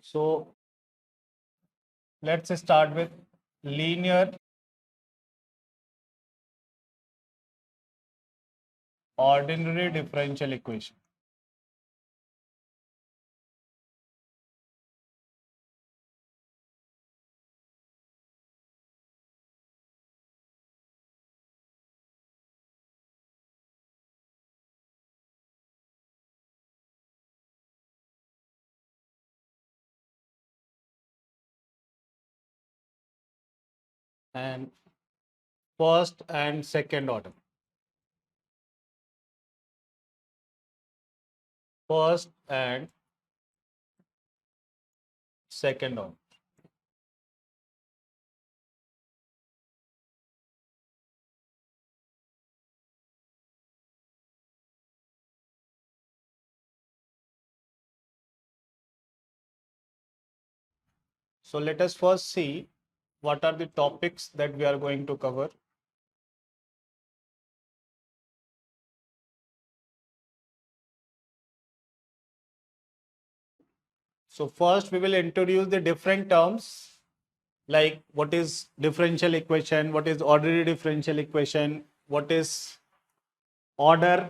So let's start with linear ordinary differential equation. And first and second order. First and second order. So let us first see what are the topics that we are going to cover. So first we will introduce the different terms like what is differential equation, what is ordinary differential equation, what is order,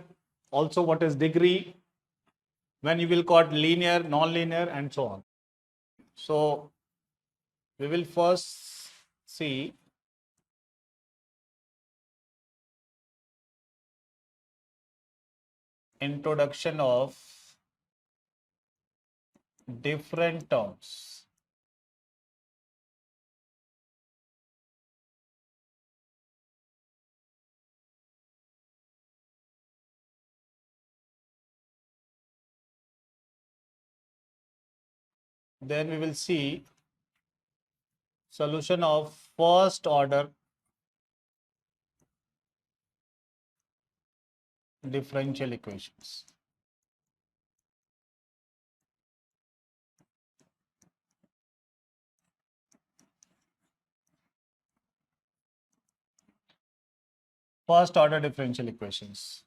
also what is degree, when you will call linear, non-linear, and so on. So we will first see introduction of different terms. Then we will see solution of first order differential equations. First order differential equations.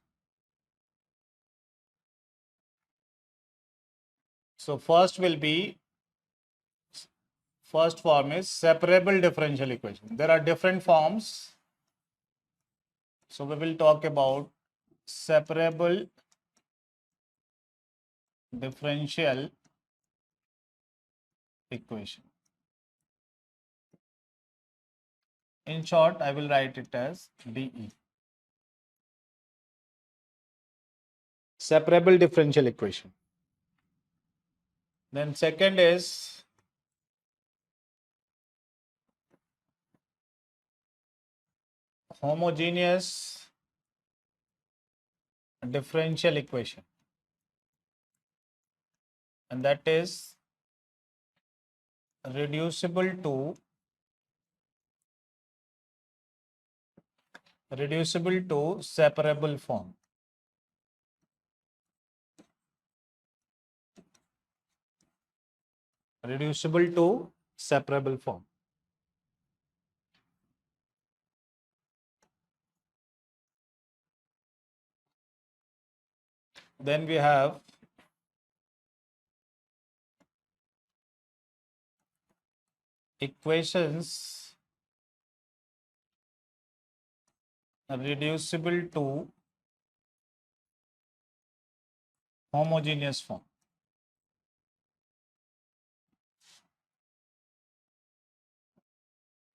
So first form is separable differential equation. There are different forms. So we will talk about separable differential equation. In short, I will write it as DE. Separable differential equation. Then second is homogeneous differential equation, and that is reducible to separable form. Reducible to separable form. Then we have equations reducible to homogeneous form.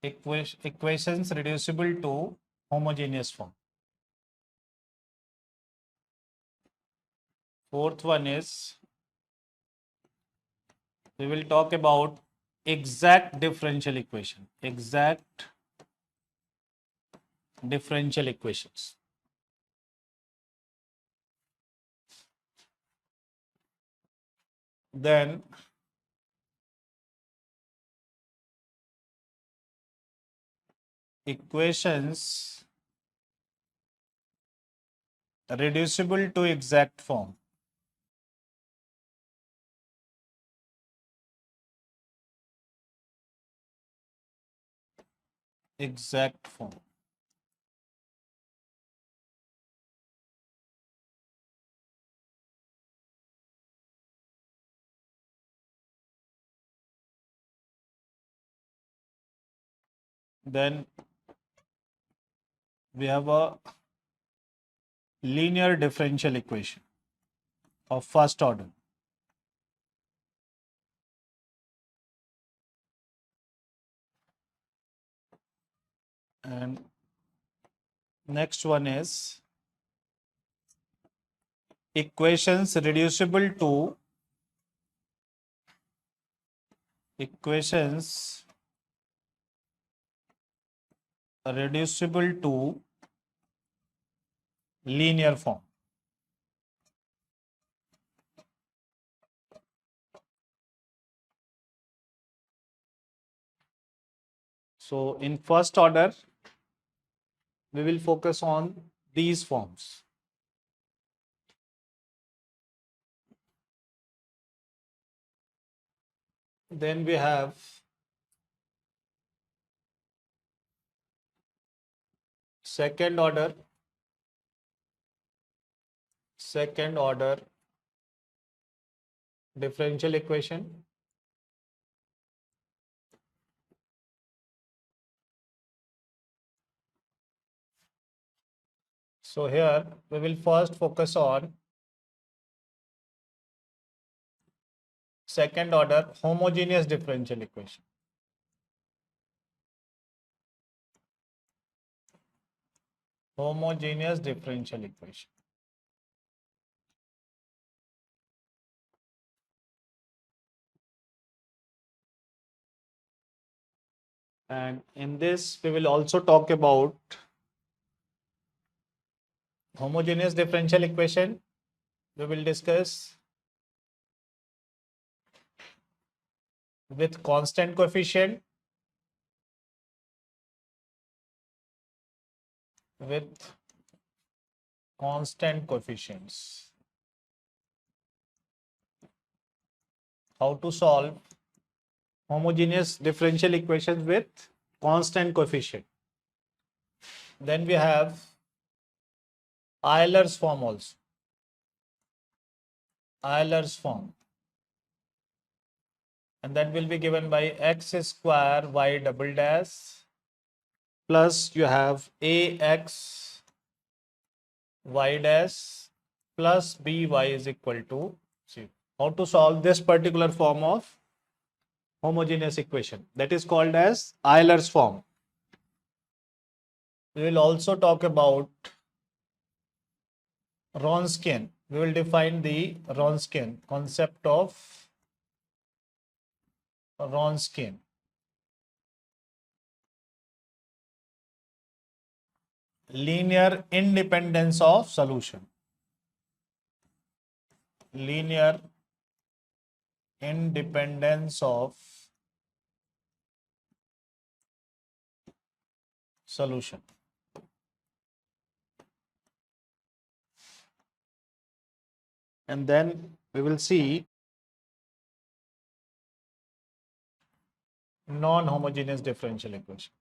Equations reducible to homogeneous form. Fourth one is we will talk about exact differential equation. Exact differential equations. Then equations reducible to exact form. Exact form. Then we have a linear differential equation of first order. And next one is equations reducible to linear form. So in first order, we will focus on these forms. Then we have second order differential equation. So here we will first focus on second order homogeneous differential equation. Homogeneous differential equation. And in this, we will also talk about homogeneous differential equation. We will discuss with constant coefficient, with constant coefficients. How to solve homogeneous differential equations with constant coefficient. Then we have Euler's form also. Euler's form. And that will be given by x square y double dash plus you have ax y dash plus by is equal to 0. How to solve this particular form of homogeneous equation? That is called as Euler's form. We will also talk about Wronskian. We will define the Wronskian concept of Wronskian. Linear independence of solution. Linear independence of solution. And then we will see non-homogeneous differential equation.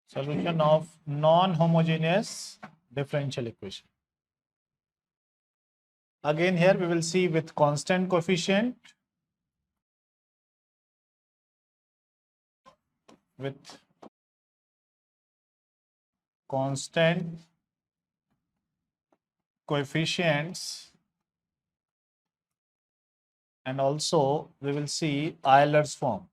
Solution of non-homogeneous differential equation. Again here we will see with constant coefficient, with constant coefficients, and also we will see Euler's form.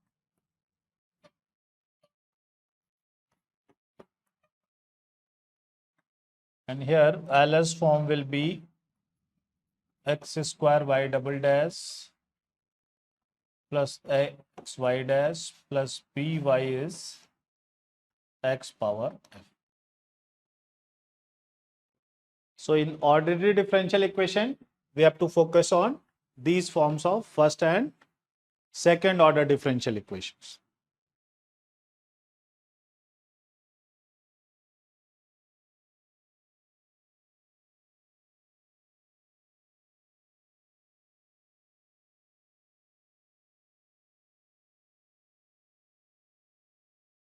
And here Euler's form will be x square y double dash plus x y dash plus by is x power f. So in ordinary differential equation, we have to focus on these forms of first and second order differential equations.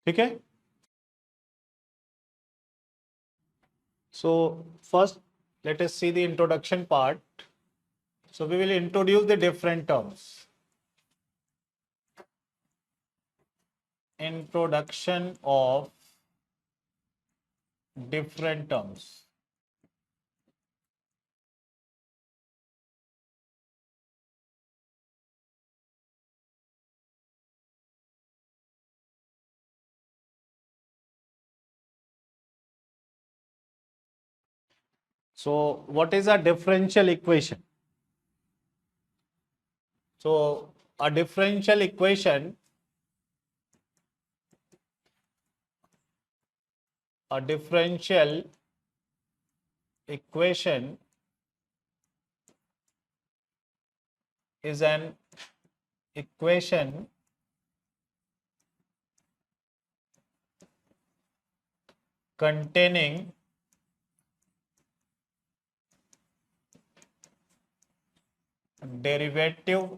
Okay. So first, let us see the introduction part. So we will introduce the different terms. Introduction of different terms. So what is a differential equation? So a differential equation is an equation containing derivative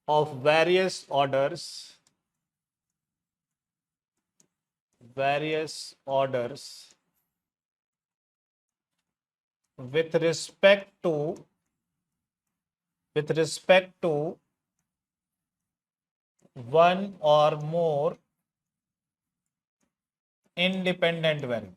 of various orders with respect to one or more independent variable.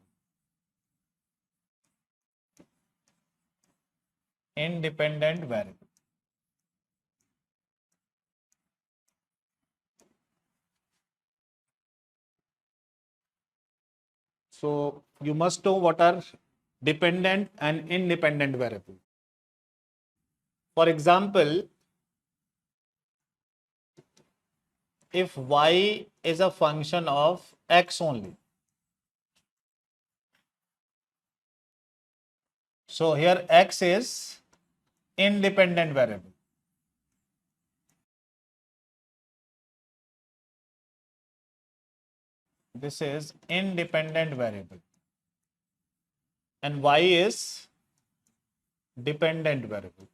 So you must know what are dependent and independent variable. For example, if y is a function of x only, so here x is independent variable. This is independent variable. And y is dependent variable.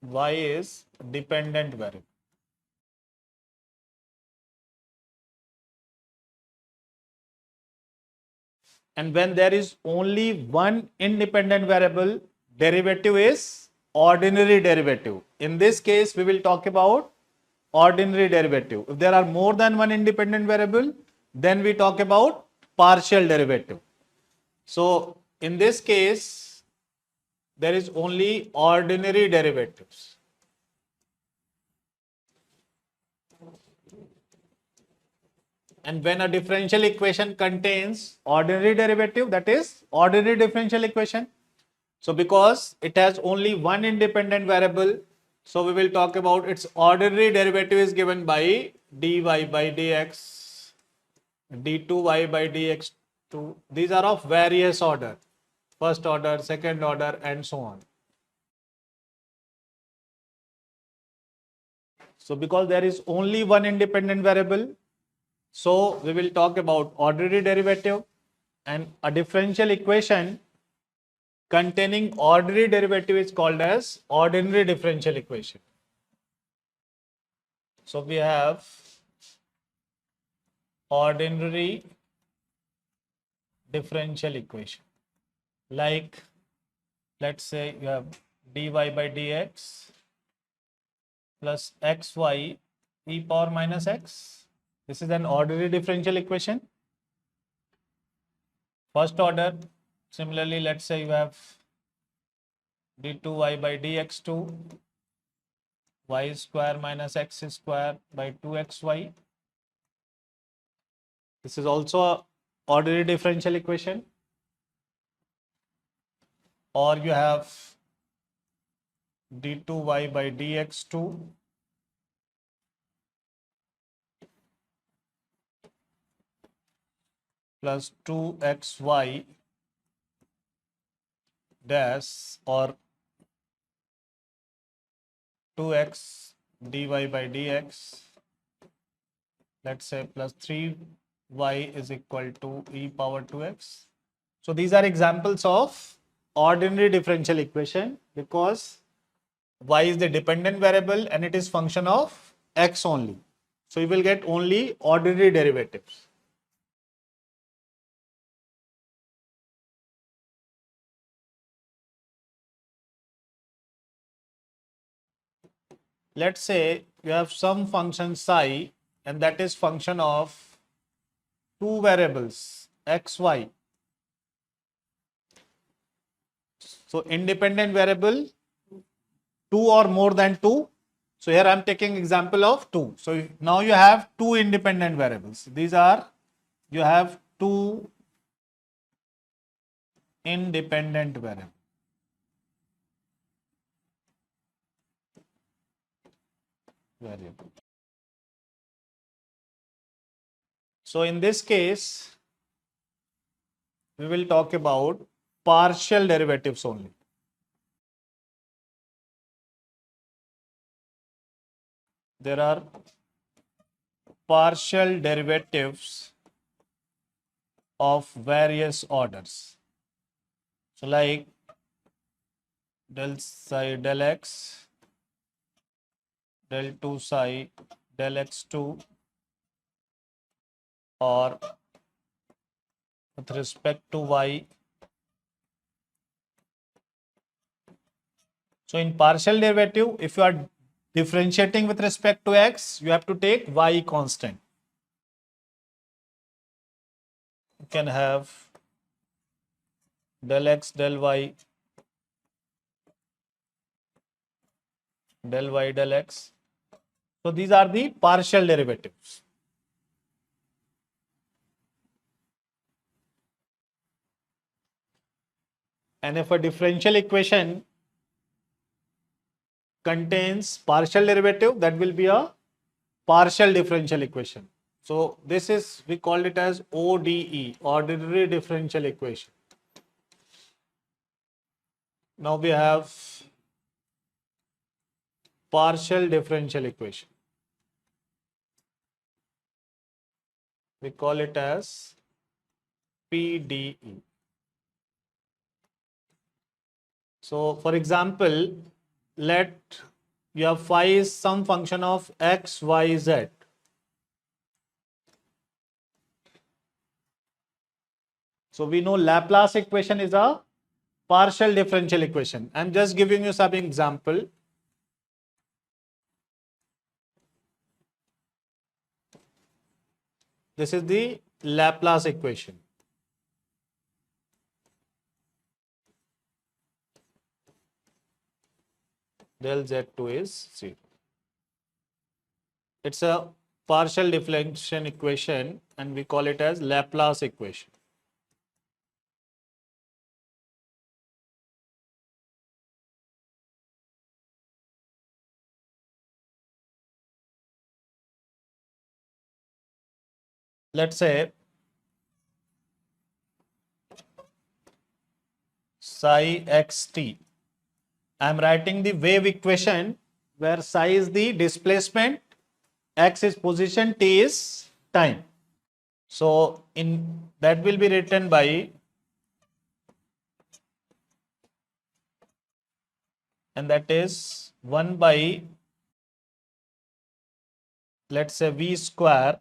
Y is dependent variable. And when there is only one independent variable, derivative is ordinary derivative. In this case, we will talk about ordinary derivative. If there are more than one independent variable, then we talk about partial derivative. So in this case, there is only ordinary derivatives. And when a differential equation contains ordinary derivative, that is ordinary differential equation. So because it has only one independent variable, so we will talk about its ordinary derivative is given by dy by dx, d2y by dx2. These are of various order, first order, second order, and so on. So because there is only one independent variable, so we will talk about ordinary derivative, and a differential equation containing ordinary derivative is called as ordinary differential equation. So we have ordinary differential equation. Like, let's say you have dy by dx plus xy e power minus x. This is an ordinary differential equation. First order, similarly, let's say you have d2y by dx2 y square minus x square by 2xy. This is also an ordinary differential equation. Or you have d2y by dx2 plus 2xy dash, or 2x dy by dx, let's say plus 3 y is equal to e power 2x. So these are examples of ordinary differential equation because y is the dependent variable and it is function of x only. So you will get only ordinary derivatives. Let's say you have some function psi and that is function of two variables x, y. So independent variable 2 or more than 2. So here I am taking example of 2. So now you have two independent variables. These are, you have two independent variables. So in this case, we will talk about partial derivatives only. There are partial derivatives of various orders. So like del psi del x, del 2 psi del x2, or with respect to y. So in partial derivative, if you are differentiating with respect to x, you have to take y constant. You can have del x del y del x. So these are the partial derivatives. And if a differential equation contains partial derivative, that will be a partial differential equation. So this is, we call it as ODE, ordinary differential equation. Now we have partial differential equation. We call it as PDE. So for example, let your phi is some function of x, y, z. So we know Laplace equation is a partial differential equation. I'm just giving you some example. This is the Laplace equation. Del z2 is 0. It's a partial differential equation and we call it as Laplace equation. Let's say psi xt. I'm writing the wave equation where psi is the displacement, x is position, t is time. So in that will be written by, and that is 1 by, let's say, v square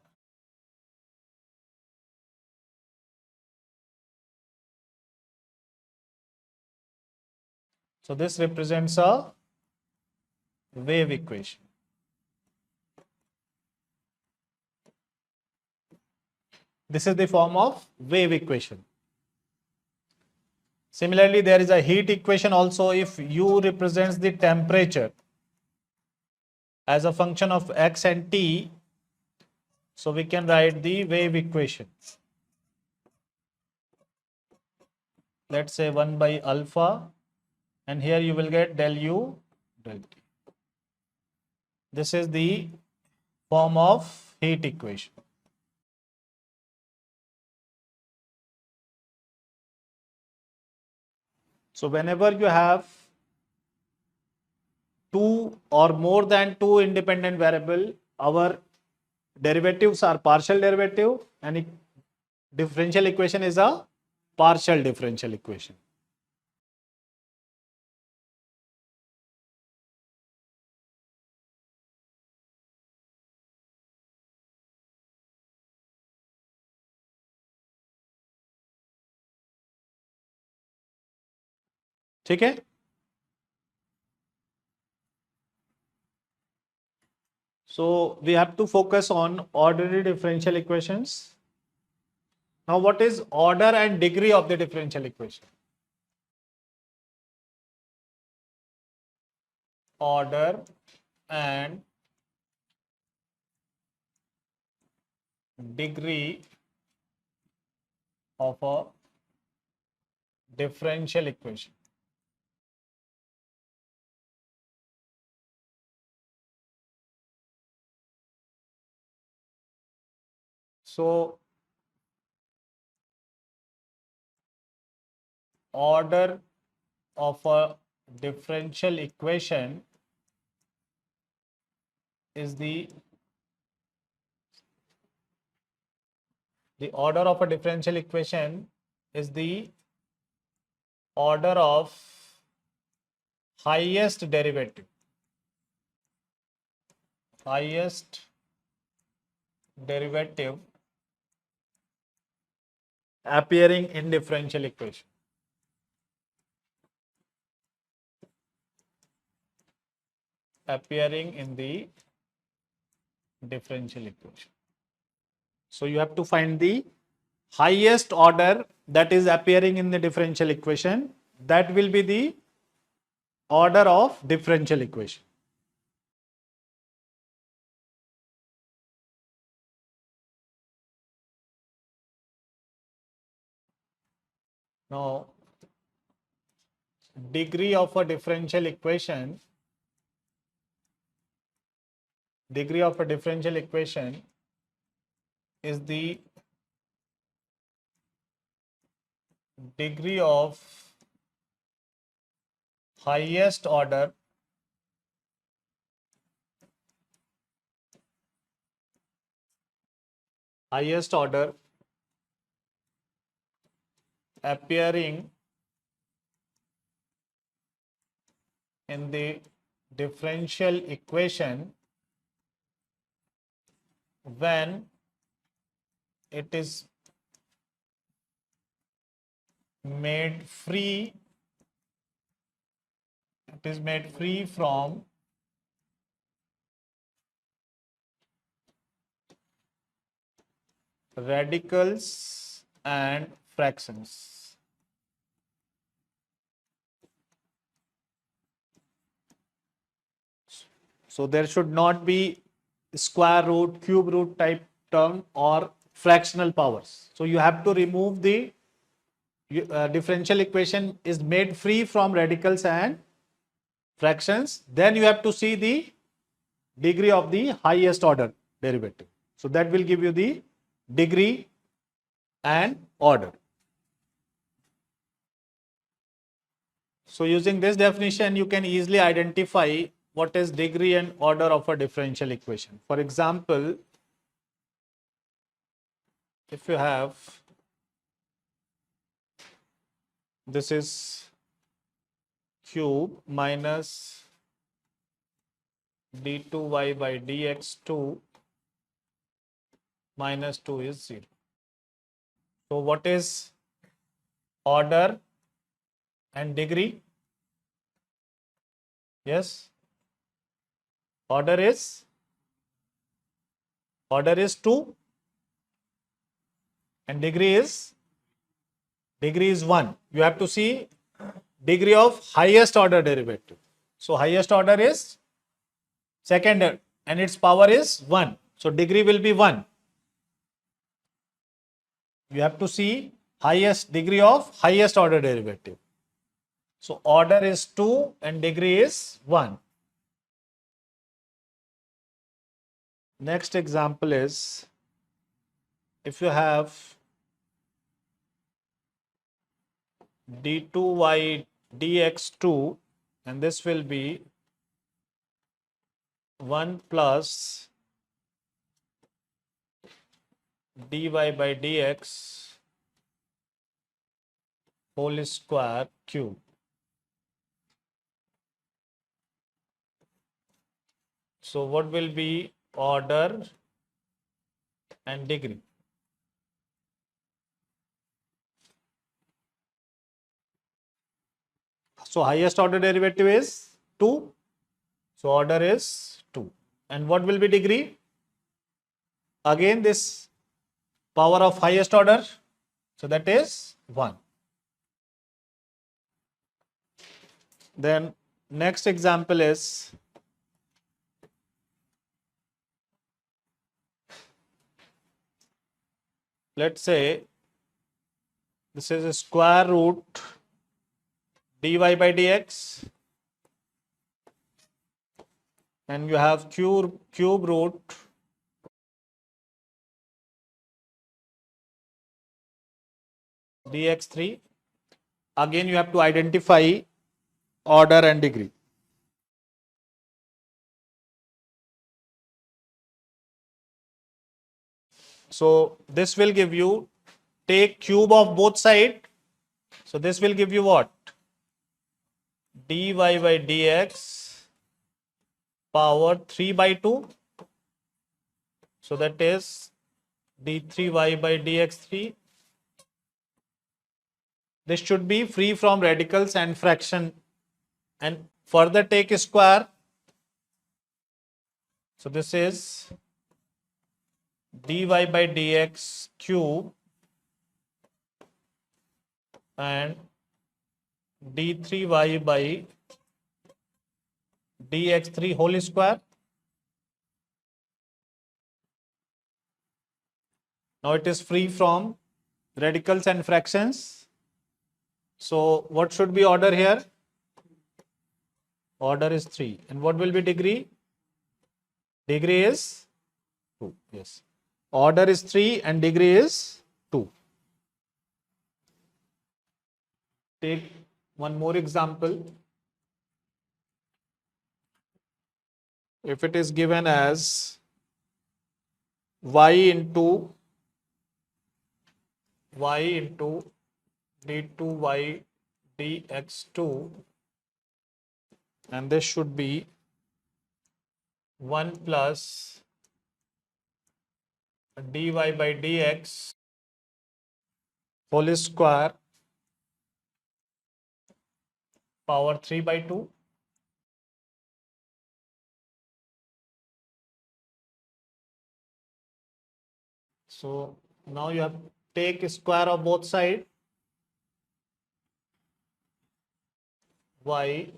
so this represents a wave equation. This is the form of wave equation. Similarly, there is a heat equation also. If U represents the temperature as a function of x and t, so we can write the wave equation. Let's say 1 by alpha, and here you will get del U del T. This is the form of heat equation. So whenever you have two or more than two independent variable, our derivatives are partial derivative and differential equation is a partial differential equation. ठीक है? So we have to focus on ordinary differential equations. Now what is order and degree of the differential equation? Order and degree of a differential equation. So order of a differential equation is the order of a differential equation is the order of highest derivative appearing in differential equation. Appearing in the differential equation. So you have to find the highest order that is appearing in the differential equation. That will be the order of differential equation. Now, degree of a differential equation is the degree of highest order appearing in the differential equation when it is made free from radicals and fractions. So there should not be square root, cube root type term or fractional powers. So you have to remove the differential equation is made free from radicals and fractions. Then you have to see the degree of the highest order derivative. So that will give you the degree and order. So using this definition, you can easily identify what is degree and order of a differential equation. For example, if you have, this is cube minus d2y by dx2 minus 2 is 0. So what is order and degree? Yes, order is 2 and degree is 1. You have to see degree of highest order derivative. So highest order is second and its power is 1. So degree will be 1. You have to see highest degree of highest order derivative. So order is 2 and degree is 1. Next example is, if you have d2y dx2 and this will be 1 plus dy by dx whole square cube. So what will be order and degree? So highest order derivative is 2. So order is 2. And what will be degree? Again this power of highest order. So that is 1. Then next example is let's say this is a square root dy by dx and you have cube root dx3. Again you have to identify order and degree. So this will give you, take cube of both side. So this will give you what? dy by dx power 3 by 2. So that is d3y by dx3. This should be free from radicals and fraction. And further take a square. So this is dy by dx cube and d3y by dx3 whole square. Now it is free from radicals and fractions. So what should be order here? Order is 3. And what will be degree? Degree is 2. Yes. Order is 3 and degree is 2. Take one more example. If it is given as y into d2y dx2 and this should be 1 plus dy by dx whole square power 3 by 2. So now you have to take square of both sides. Y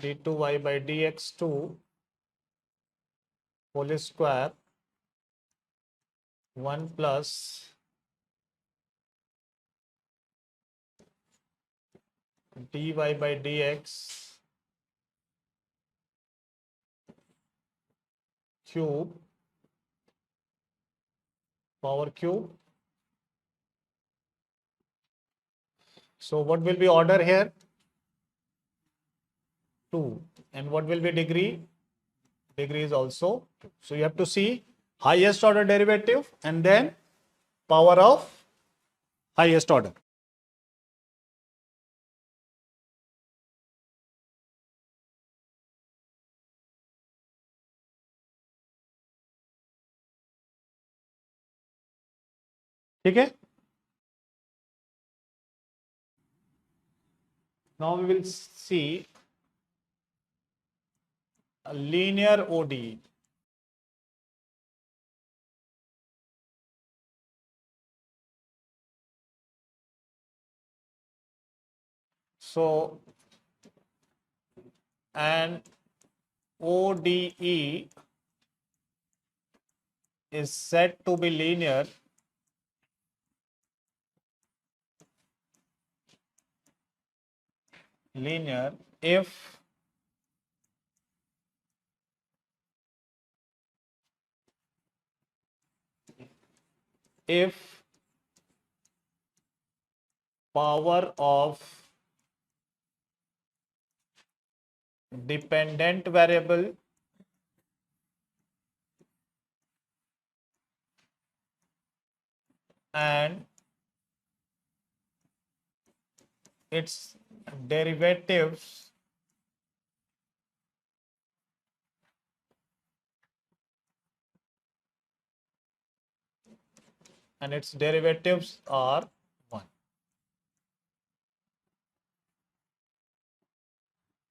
d2y by dx2 whole square 1 plus dy by dx cube power cube. So what will be order here? 2. And what will be degree? Degree is also 2. So you have to see highest order derivative and then power of highest order. Okay? Now we will see a linear ODE. So an ODE is said to be linear if power of dependent variable and its derivatives are 1.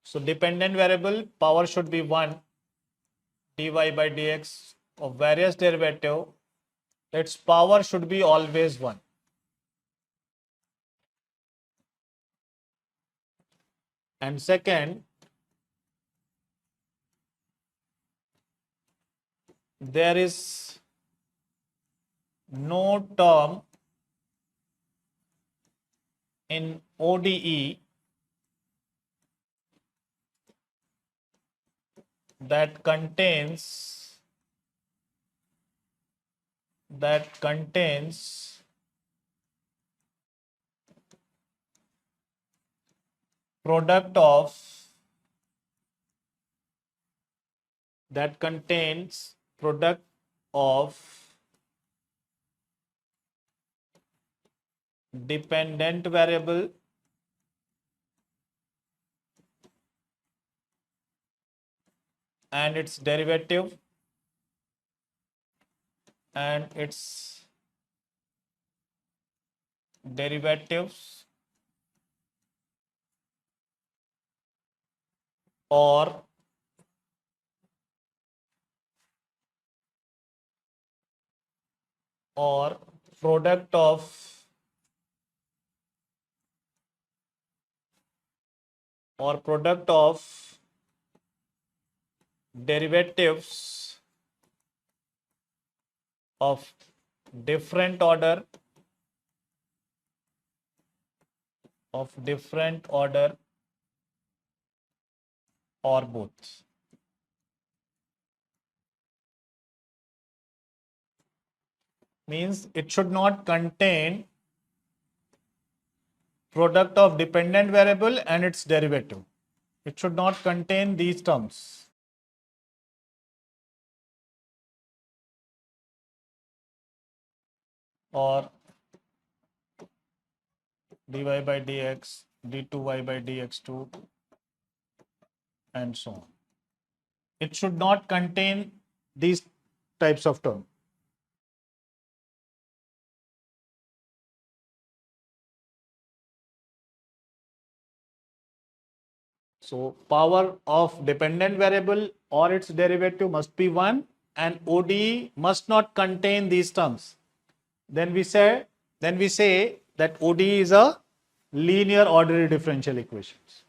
So dependent variable power should be 1, dy by dx of various derivative, its power should be always 1. And second, there is no term in ODE that contains product of dependent variable and its derivative and its derivatives or product of derivatives of different order or both. Means it should not contain product of dependent variable and its derivative. It should not contain these terms. Or dy by dx, d2y by dx2, and so on. It should not contain these types of terms. So power of dependent variable or its derivative must be 1 and ODE must not contain these terms. Then we say that ODE is a linear ordinary differential equations.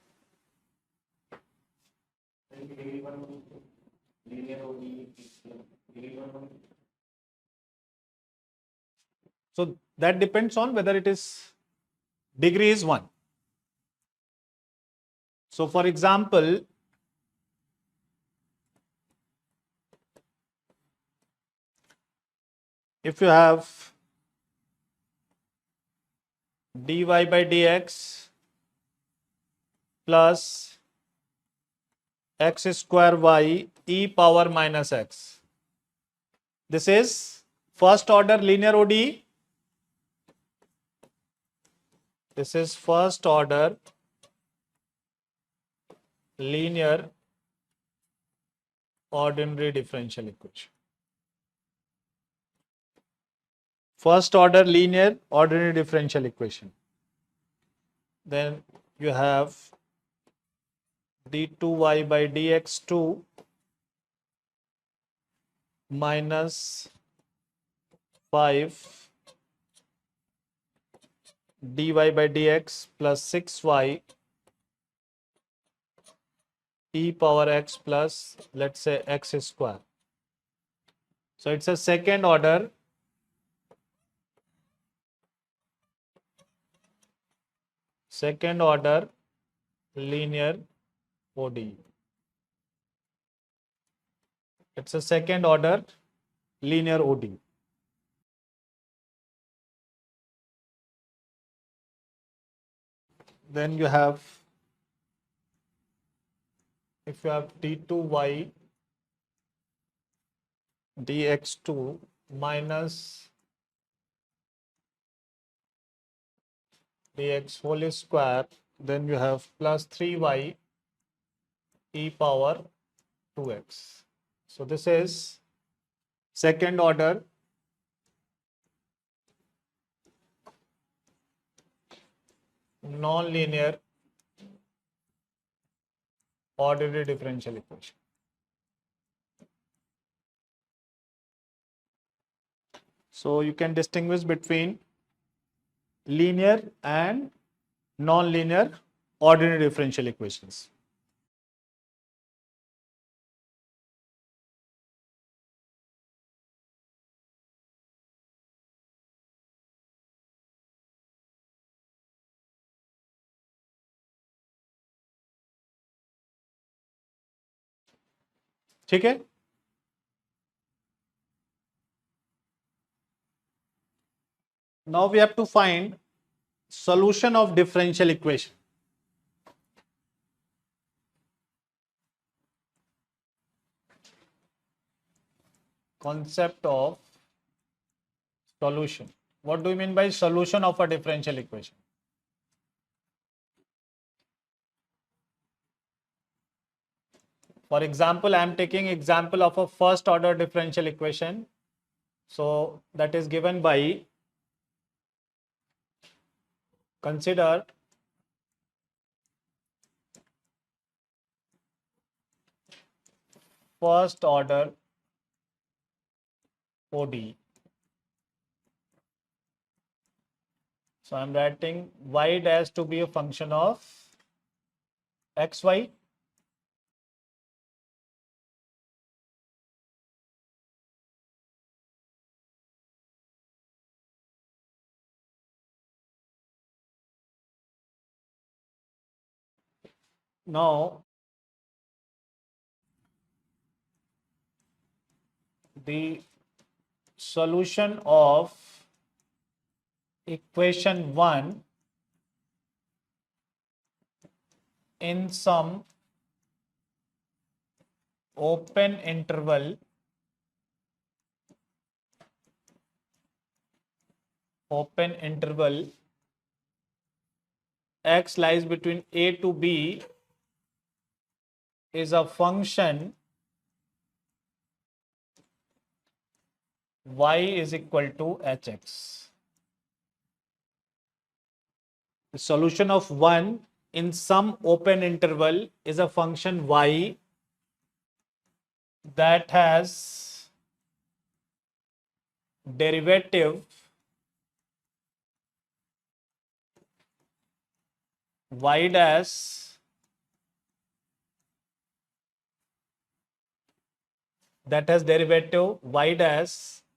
So that depends on whether it is degree is 1. So for example, if you have dy by dx plus x square y e power minus x. This is first order linear ODE. This is first order linear ordinary differential equation. First order linear ordinary differential equation. Then you have d2y by dx2 minus 5 dy by dx plus 6y e power x plus, let's say, x square. So it's a second order linear ODE. It's a second order linear ODE. Then you have, if you have d2y dx2 minus dx whole square, then you have plus 3y e power 2x. So this is second order non-linear ordinary differential equation. So you can distinguish between linear and non-linear ordinary differential equations. ठीक है? Now we have to find solution of differential equation. Concept of solution. What do you mean by solution of a differential equation? For example, I am taking example of a first order differential equation. So that is given by, consider first order ODE. So I'm writing y dash to be a function of xy. Now the solution of equation 1 in some open interval x lies between a to b is a function y is equal to hx. The solution of 1 in some open interval is a function y that has derivative y dash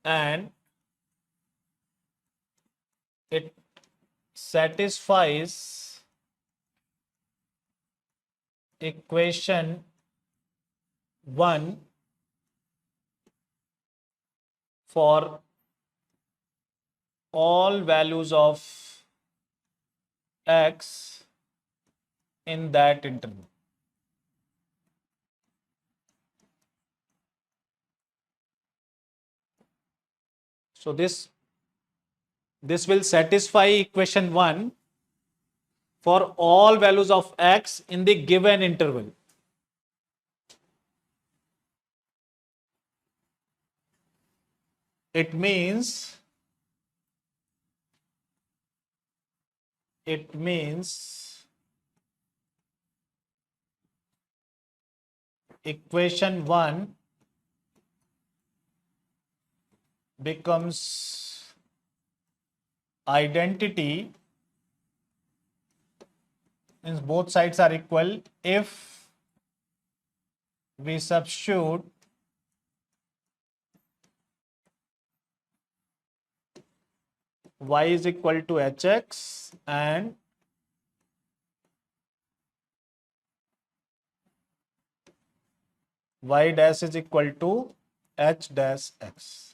and it satisfies equation 1 for all values of x in that interval. So this will satisfy equation 1 for all values of x in the given interval. It means equation 1 becomes identity, means both sides are equal, if we substitute y is equal to hx and y dash is equal to h dash x.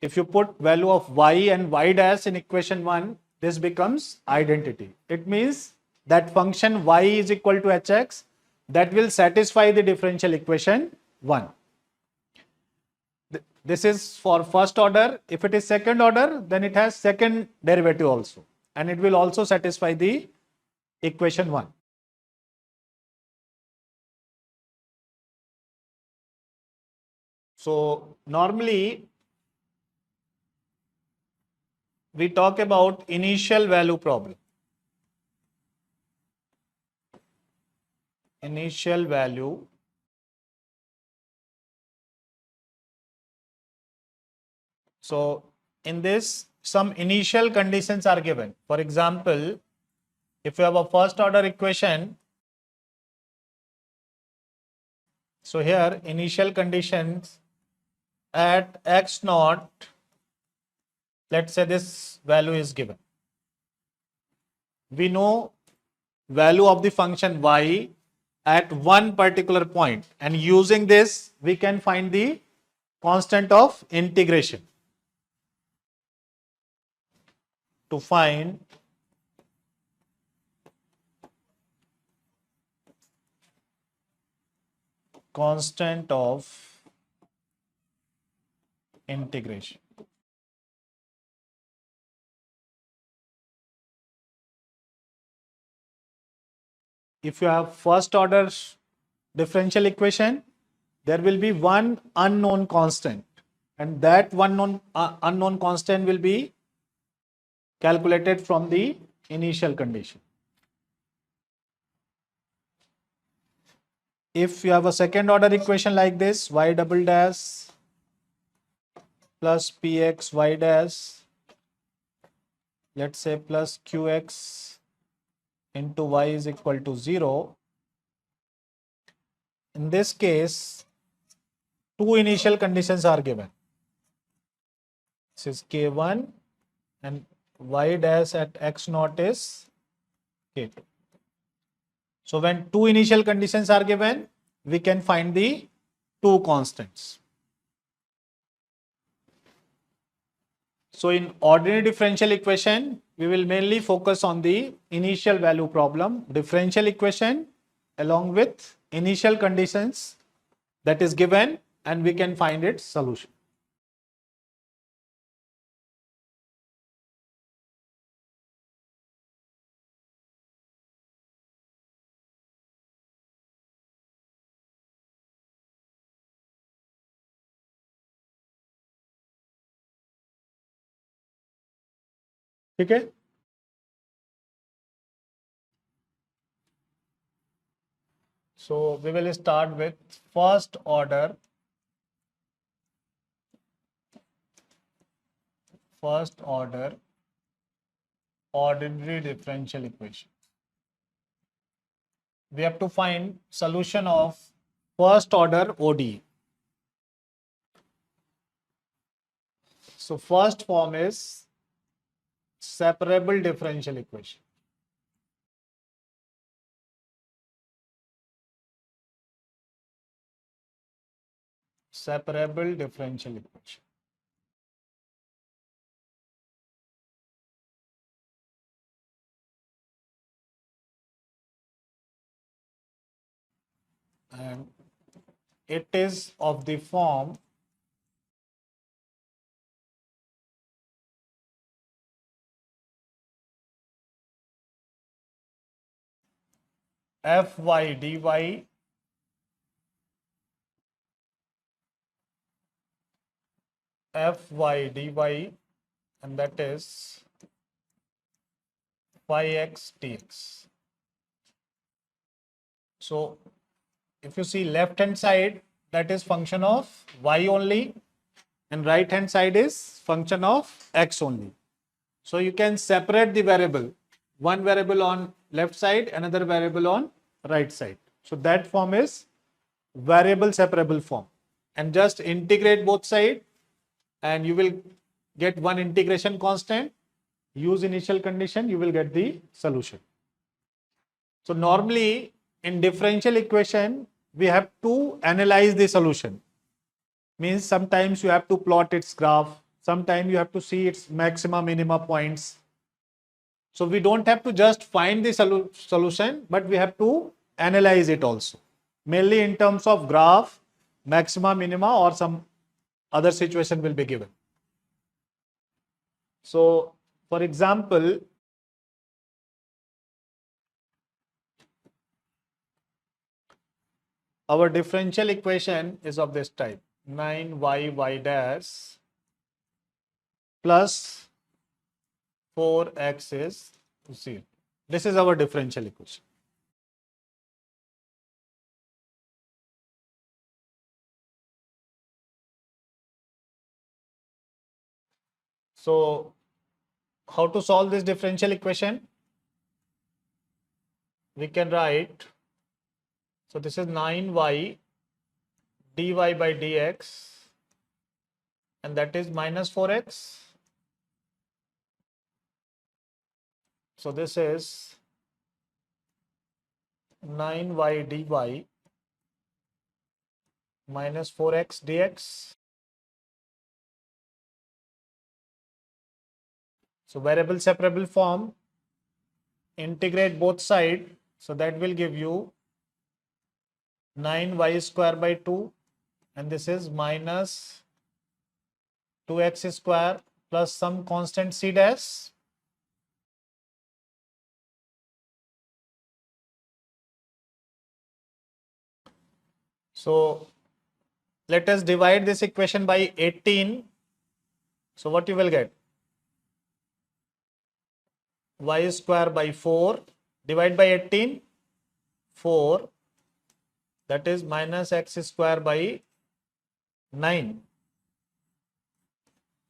If you put value of y and y dash in equation 1, this becomes identity. It means that function y is equal to hx that will satisfy the differential equation 1. This is for first order. If it is second order, then it has second derivative also, and it will also satisfy the equation 1. So normally we talk about initial value problem. Initial value. So in this, some initial conditions are given. For example, if you have a first order equation, so here initial conditions at x naught, let's say this value is given. We know value of the function y at one particular point, and using this we can find the constant of integration. To find constant of integration. If you have first order differential equation, there will be one unknown constant, and that one unknown constant will be calculated from the initial condition. If you have a second order equation like this, y double dash plus px y dash, let's say plus qx into y is equal to 0. In this case, two initial conditions are given. This is k1 and y dash at x naught is k2. So when two initial conditions are given, we can find the two constants. So in ordinary differential equation, we will mainly focus on the initial value problem, differential equation along with initial conditions that is given, and we can find its solution. Okay. So we will start with first order ordinary differential equation. We have to find solution of first order ODE. So first form is separable differential equation. Separable differential equation. And it is of the form fy dy and that is phi x dx. So if you see left hand side, that is function of y only, and right hand side is function of x only. So you can separate the variable, one variable on left side, another variable on right side. So that form is variable separable form, and just integrate both sides and you will get one integration constant. Use initial condition, you will get the solution. So normally in differential equation, we have to analyze the solution. Means sometimes you have to plot its graph, sometimes you have to see its maxima minima points. So we don't have to just find the solution, but we have to analyze it also, mainly in terms of graph, maxima minima, or some other situation will be given. So, for example, our differential equation is of this type: 9y dash plus 4x is 0. This is our differential equation. So, how to solve this differential equation? We can write, so this is 9y dy by dx, and that is minus 4x. So this is 9y dy minus 4x dx. So variable separable form, integrate both sides. So that will give you 9y square by 2, and this is minus 2x square plus some constant c dash. So let us divide this equation by 18. So what you will get? Y square by 4 divide by 18, 4, that is minus x square by 9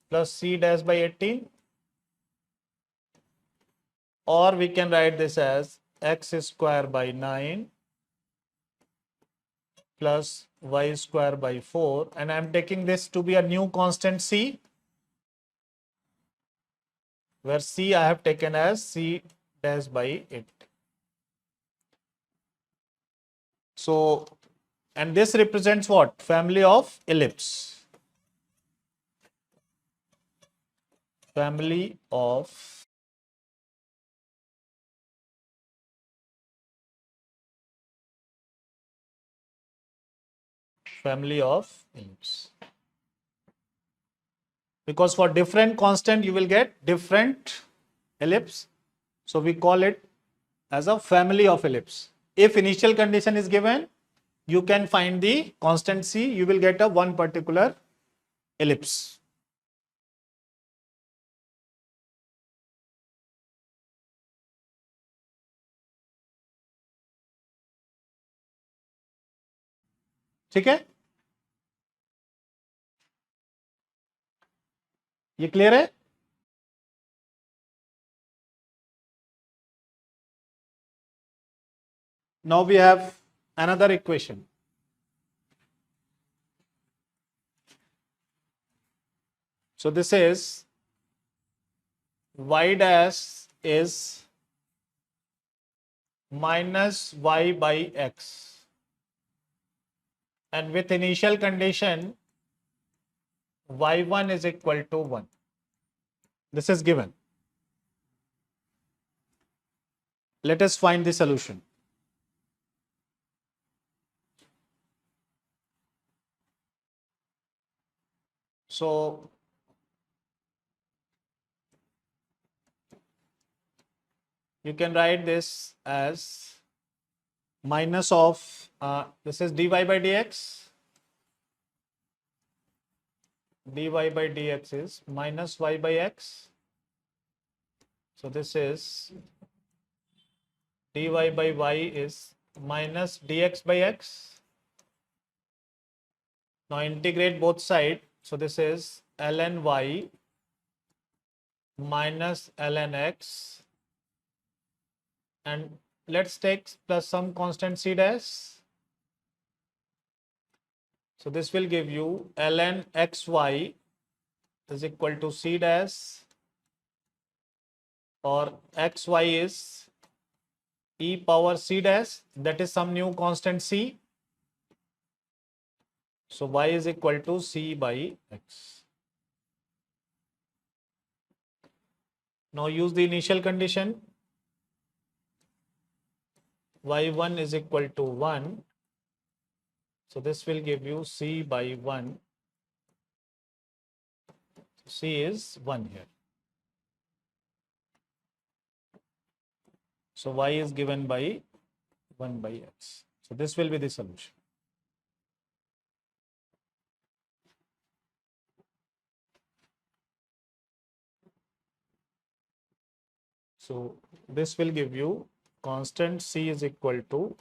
plus c dash by 18, or we can write this as x square by 9 plus y square by 4, and I am taking this to be a new constant c, where c I have taken as c dash by 8. So, and this represents what? Family of ellipse. Family of ellipse. Because for different constant you will get different ellipse. So we call it as a family of ellipse. If initial condition is given, you can find the constant c, you will get a one particular ellipse. ठीक है, ये clear है? Now we have another equation. So this is y dash is minus y by x, and with initial condition y1 is equal to 1. This is given. Let us find the solution. So you can write this as minus of this is dy by dx. Dy by dx is minus y by x. So this is dy by y is minus dx by x. Now integrate both sides. So this is ln y minus ln x, and let's take plus some constant c dash. So this will give you ln xy is equal to c dash, or xy is e power c dash, that is some new constant c. So y is equal to c by x. Now use the initial condition. y1 is equal to 1. So this will give you c by 1. C is 1 here. So y is given by 1 by x. So this will be the solution. So this will give you constant C is equal to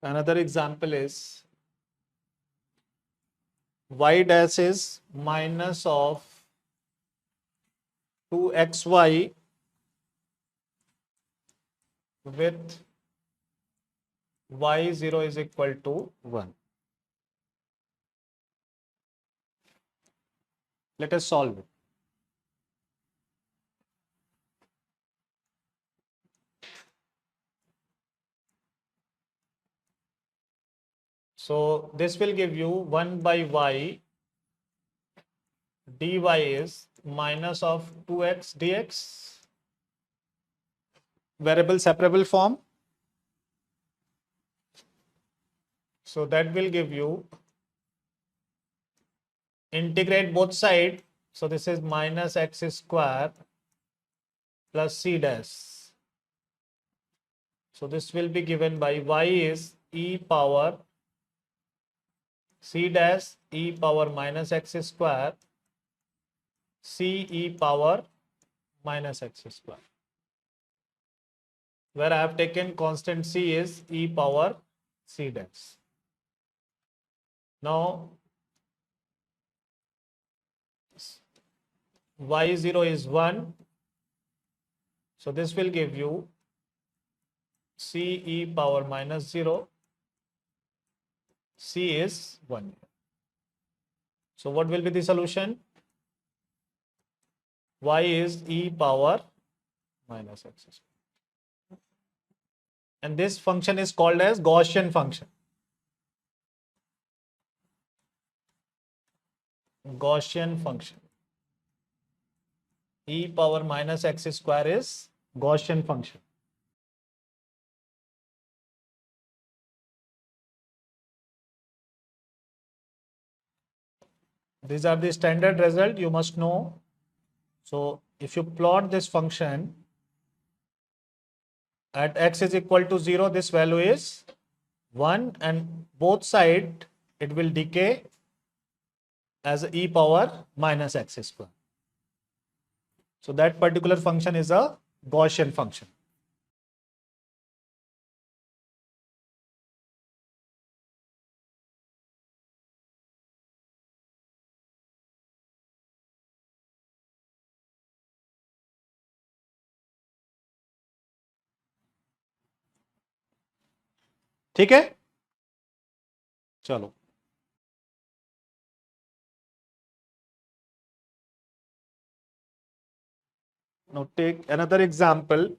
another example is y dash is minus of 2xy with y0 is equal to 1. Let us solve it. So this will give you 1 by y dy is minus of 2x dx, variable separable form. So that will give you integrate both sides. So this is minus x square plus c dash. So this will be given by y is e power c dash e power minus x square c e power minus x square, where I have taken constant c is e power c dash. Now y0 is 1. So this will give you c e power minus 0. C is 1. So what will be the solution? Y is e power minus x square. And this function is called as Gaussian function. Gaussian function. E power minus x square is Gaussian function. These are the standard result you must know. So if you plot this function at x is equal to 0, this value is 1, and both side it will decay as e power minus x square. So that particular function is a Gaussian function. ठीक है, चलो. Now take another example.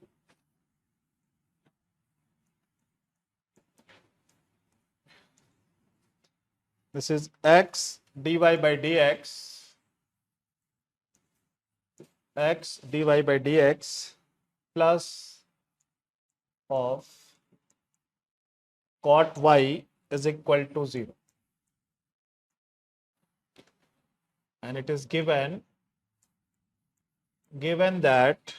This is x dy by dx, x dy by dx plus of cot y is equal to 0. And it is given that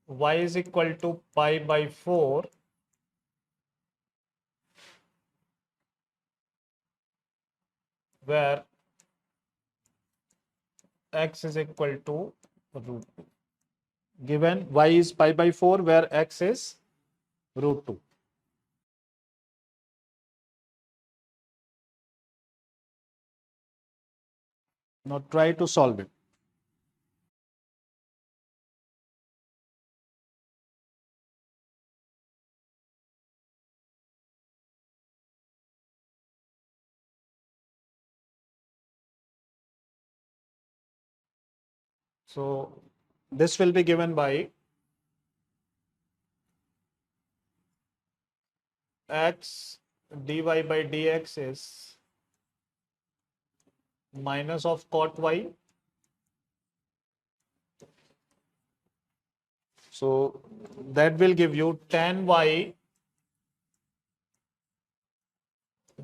y is equal to pi by 4, where x is equal to root 2. Given y is pi by 4, where x is root 2. Now try to solve it. So this will be given by x dy by dx is minus of cot y. So that will give you tan y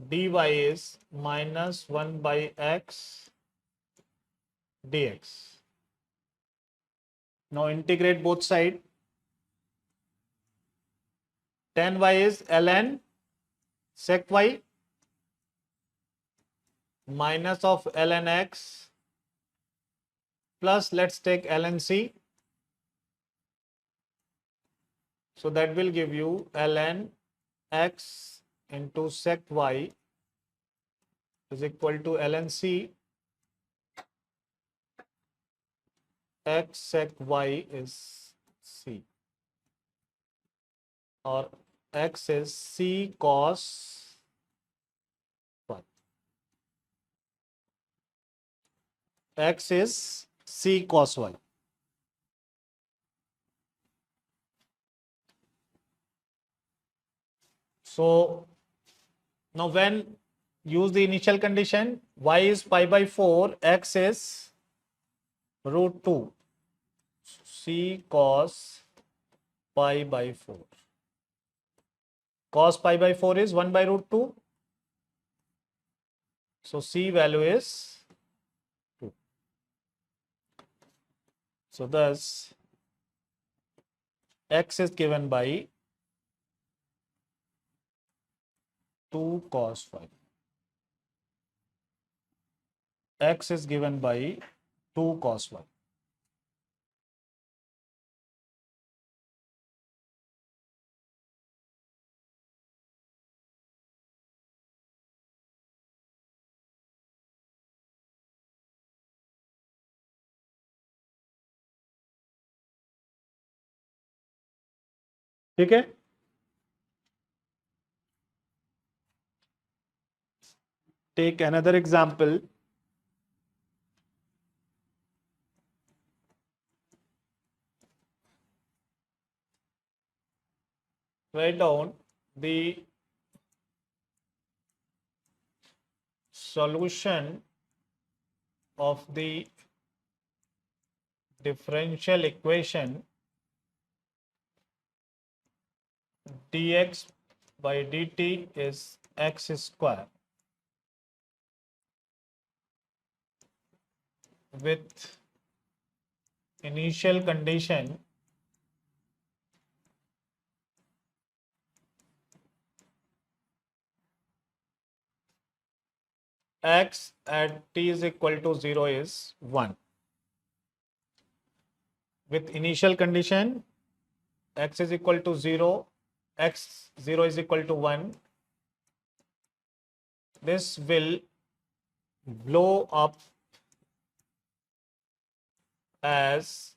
dy is minus 1 by x dx. Now integrate both sides. Tan y is ln sec y minus of ln x plus, let's take ln c. So that will give you ln x into sec y is equal to ln c. X sec y is c, or x is c cos y. X is c cos y. So now when use the initial condition, y is pi by 4, x is root 2, c cos pi by 4. Cos pi by 4 is 1 by root 2. So c value is 2. So thus x is given by 2 cos phi. X is given by 2 cos phi. ठीक है? Take another example. Write down the solution of the differential equation dx by dt is x square with initial condition x at t is equal to 0 is 1. With initial condition x is equal to 0, x 0 is equal to 1, this will blow up as,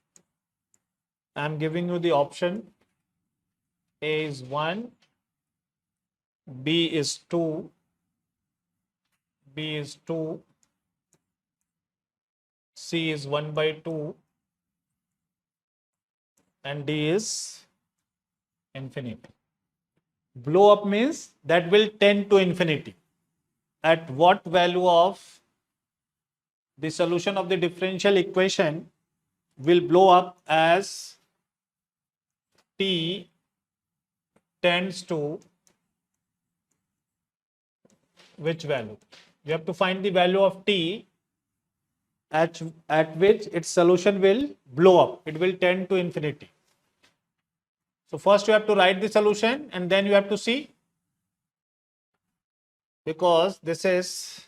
I am giving you the option, A is 1, B is 2, B is 2, C is 1 by 2, and D is infinity. Blow up means that will tend to infinity. At what value of the solution of the differential equation will blow up as t tends to which value? You have to find the value of t at which its solution will blow up. It will tend to infinity. So first you have to write the solution and then you have to see, because this is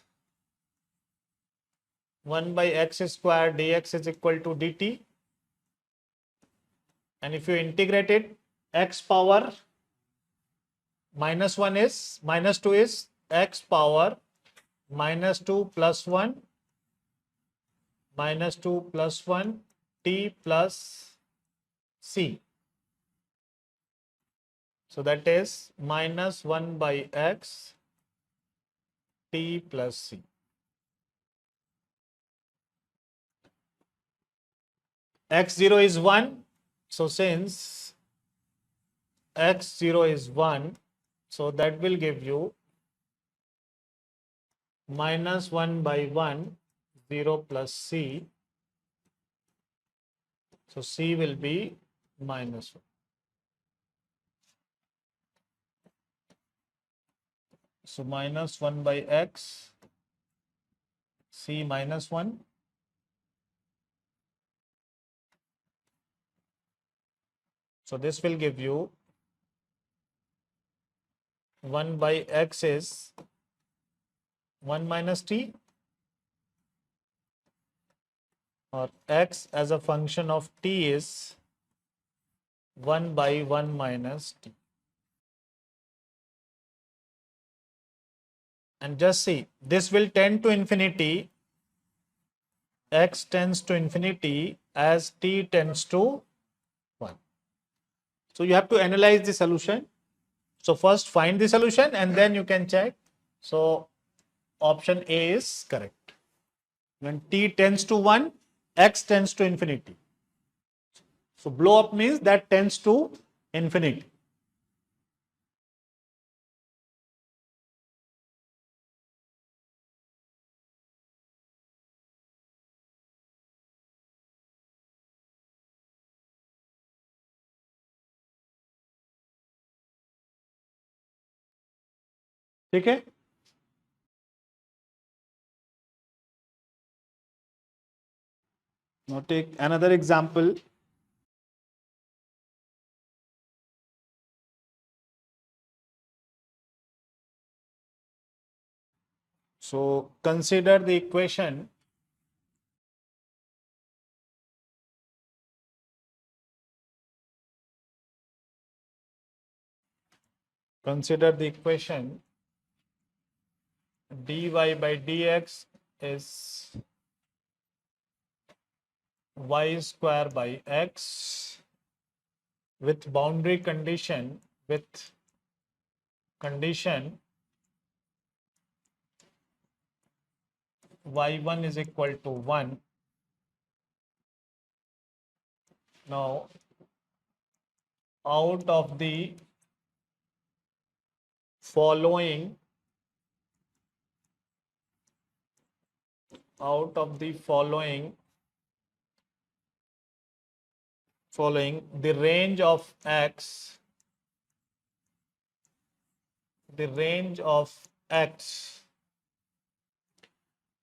1 by x square dx is equal to dt, and if you integrate it, x power minus 1 is minus 2 is x power minus 2 plus 1 minus 2 plus 1 t plus c. So that is minus 1 by x t plus c. x0 is 1. So since x0 is 1, so that will give you minus 1 by 1 0 plus c. So c will be minus 1. So minus 1 by x, c minus 1. So this will give you 1 by x is 1 minus t, or x as a function of t is 1 by 1 minus t. And just see, this will tend to infinity, x tends to infinity as t tends to 1. So you have to analyze the solution. So first find the solution and then you can check. So option A is correct. When t tends to 1, x tends to infinity. So blow up means that tends to infinity. Okay? Now take another example. So consider the equation dy by dx is y square by x with boundary condition y1 is equal to 1. Now out of the following the range of x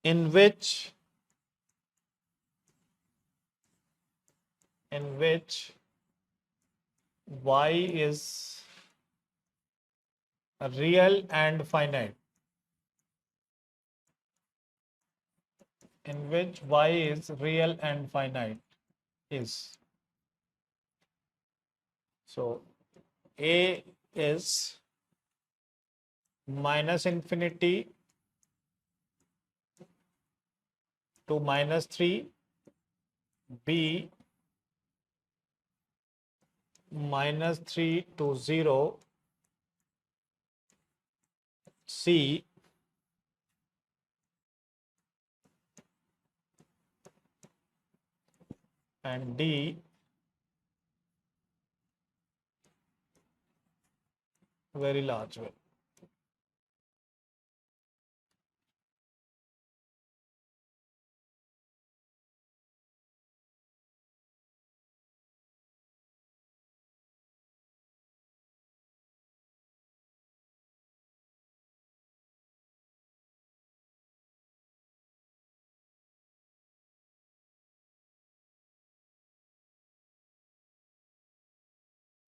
in which y is real and finite, is. So A is minus infinity to minus 3, B minus 3 to 0, C and D very large way.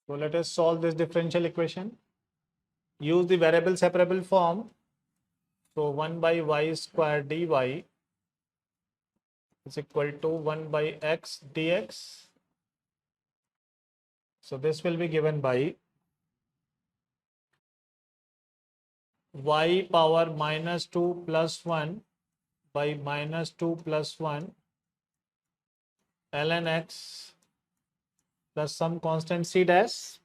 So let us solve this differential equation. Use the variable separable form. So 1 by y square dy is equal to 1 by x dx. So this will be given by y power minus 2 plus 1 by minus 2 plus 1 ln x plus some constant c dash.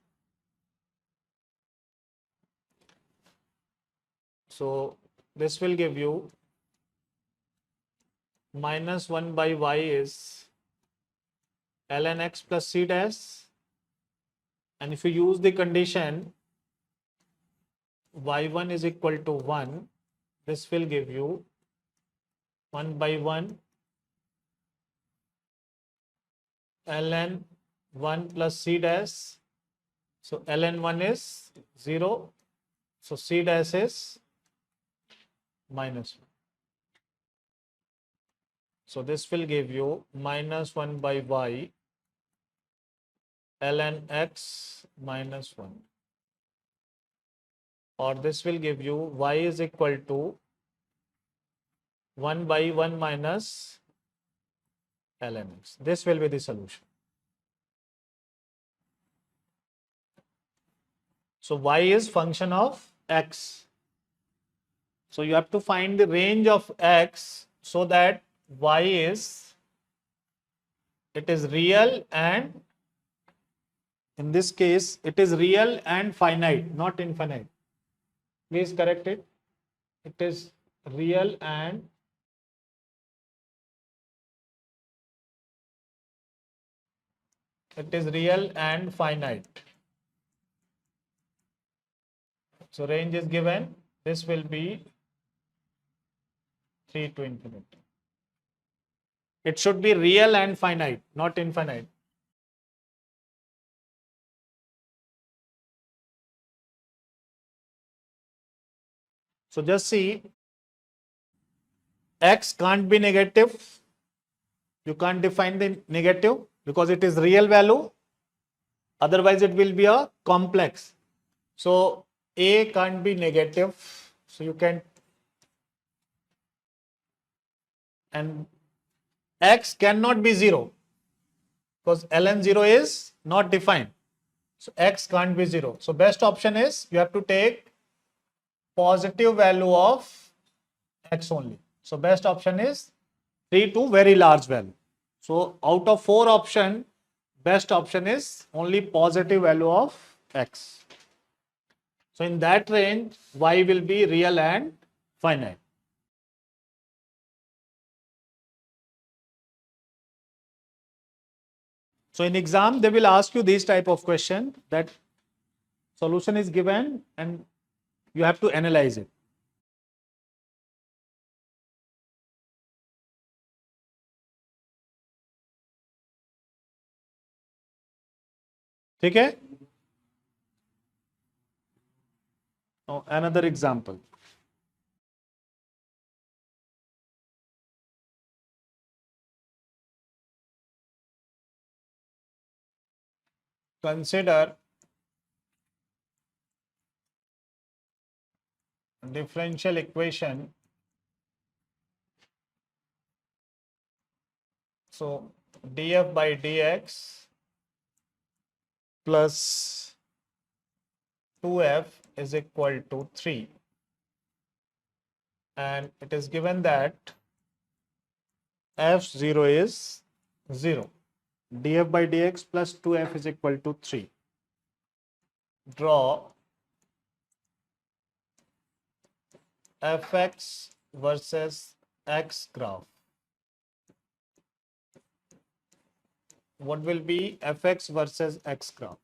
So this will give you minus 1 by y is ln x plus c dash, and if you use the condition y1 is equal to 1, this will give you 1 by 1 ln 1 plus c dash. So ln 1 is 0. So c dash is minus 1. So this will give you minus 1 by y ln x minus 1. Or this will give you y is equal to 1 by 1 minus ln x. This will be the solution. So y is function of x. So you have to find the range of x so that y is, it is real, and in this case it is real and finite, not infinite. Please correct it. It is real and finite. So range is given. This will be 3 to infinity. It should be real and finite, not infinite. So just see, x can't be negative. You can't define the negative because it is real value. Otherwise it will be a complex. So a can't be negative. So you can, and x cannot be 0 because ln 0 is not defined. So x can't be 0. So best option is you have to take positive value of x only. So best option is 3 to very large value. So out of 4 option, best option is only positive value of x. So in that range, y will be real and finite. So in exam, they will ask you this type of question, that solution is given and you have to analyze it. Okay? Now another example. Consider differential equation. So df by dx plus 2f is equal to 3. And it is given that f0 is 0. df by dx plus 2f is equal to 3. Draw fx versus x graph. What will be fx versus x graph?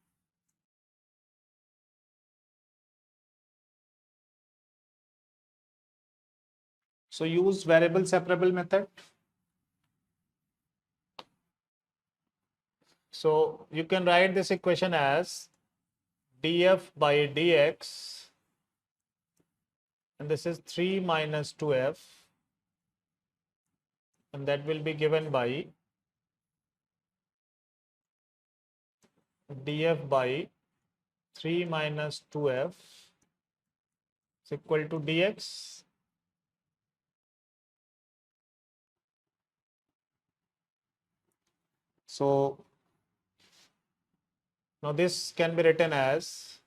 So use variable separable method. So you can write this equation as df by dx, and this is 3 minus 2f, and that will be given by df by 3 minus 2f is equal to dx. So now this can be written as,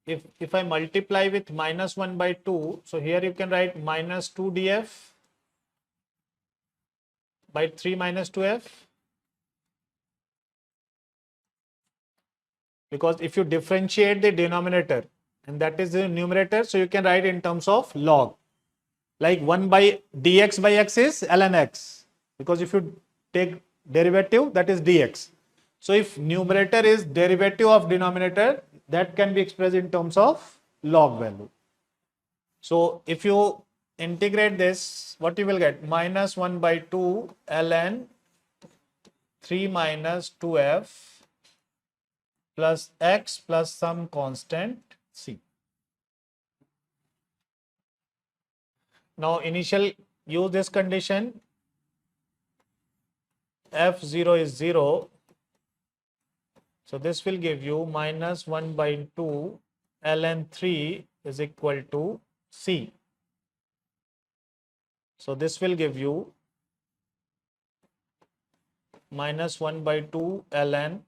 if I multiply with minus 1 by 2, so here you can write minus 2 df by 3 minus 2f. Because if you differentiate the denominator and that is the numerator, so you can write in terms of log. Like 1 by dx by x is ln x, because if you take derivative, that is dx. So if numerator is derivative of denominator, that can be expressed in terms of log value. So if you integrate this, what you will get? Minus 1 by 2 ln 3 minus 2f plus x plus some constant c. Now initial use this condition, f0 is 0. So this will give you minus 1 by 2 ln 3 is equal to c. So this will give you minus 1 by 2 ln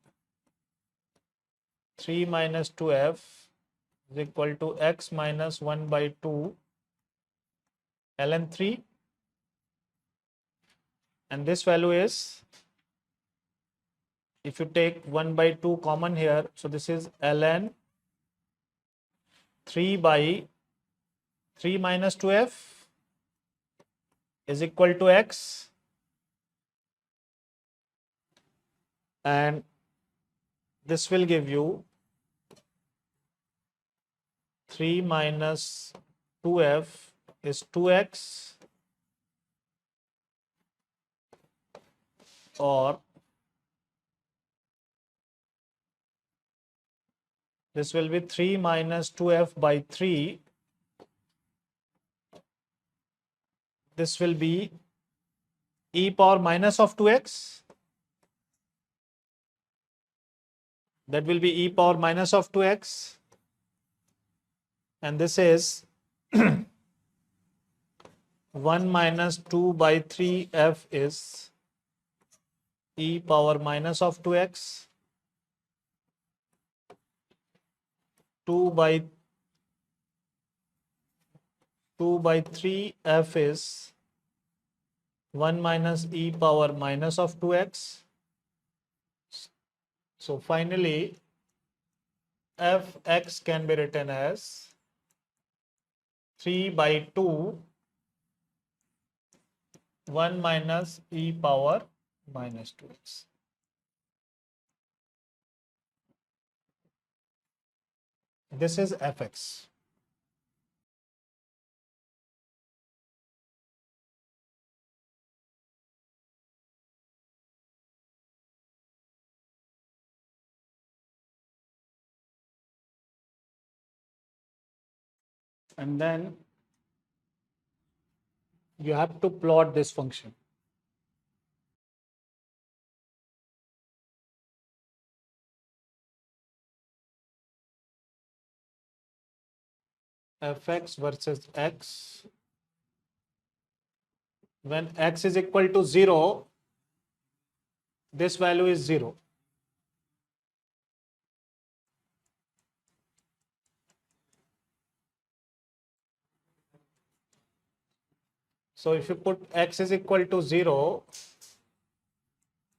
3 minus 2f is equal to x minus 1 by 2 ln 3, and this value is, if you take 1 by 2 common here, so this is ln 3 by 3 minus 2f is equal to x, and this will give you 3 minus 2f is 2x, or this will be 3 minus 2f by 3. This will be e power minus of 2x. That will be e power minus of 2x. And this is 1 minus 2 by 3f is e power minus of 2x. 2 by 3f is 1 minus e power minus of 2x. So finally, fx can be written as 3 by 2 1 minus e power minus 2x. This is fx. And then you have to plot this function. Fx versus x. When x is equal to 0, this value is 0. So if you put x is equal to 0,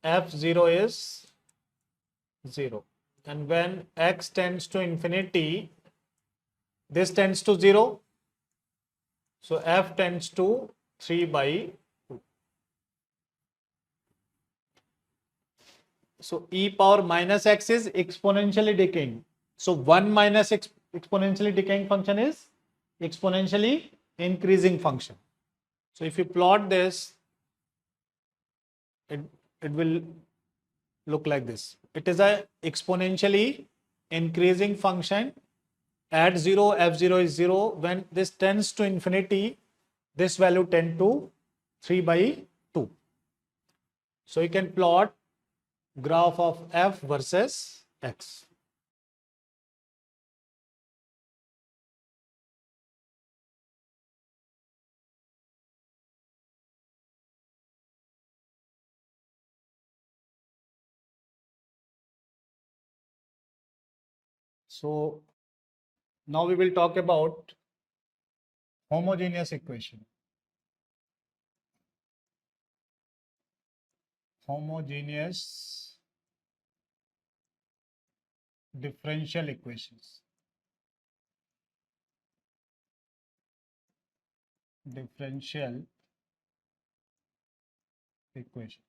f0 is 0. And when x tends to infinity, this tends to 0. So f tends to 3 by 2. So e power minus x is exponentially decaying. So 1 minus exponentially decaying function is exponentially increasing function. So if you plot this, it will look like this. It is a exponentially increasing function. At 0, f0 is 0. When this tends to infinity, this value tend to 3 by 2. So you can plot graph of f versus x. So now we will talk about homogeneous equation. Homogeneous differential equations. Differential equation.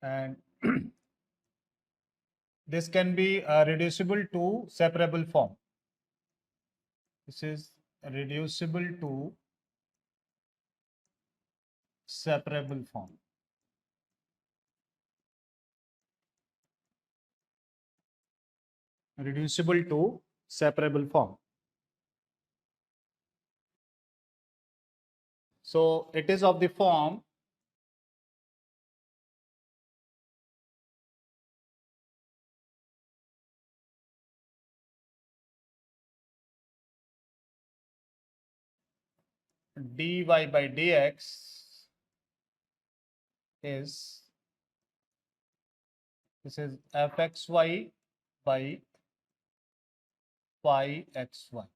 And this can be reducible to separable form. This is reducible to separable form. Reducible to separable form. So it is of the form dy by dx is, this is fxy by phi xy.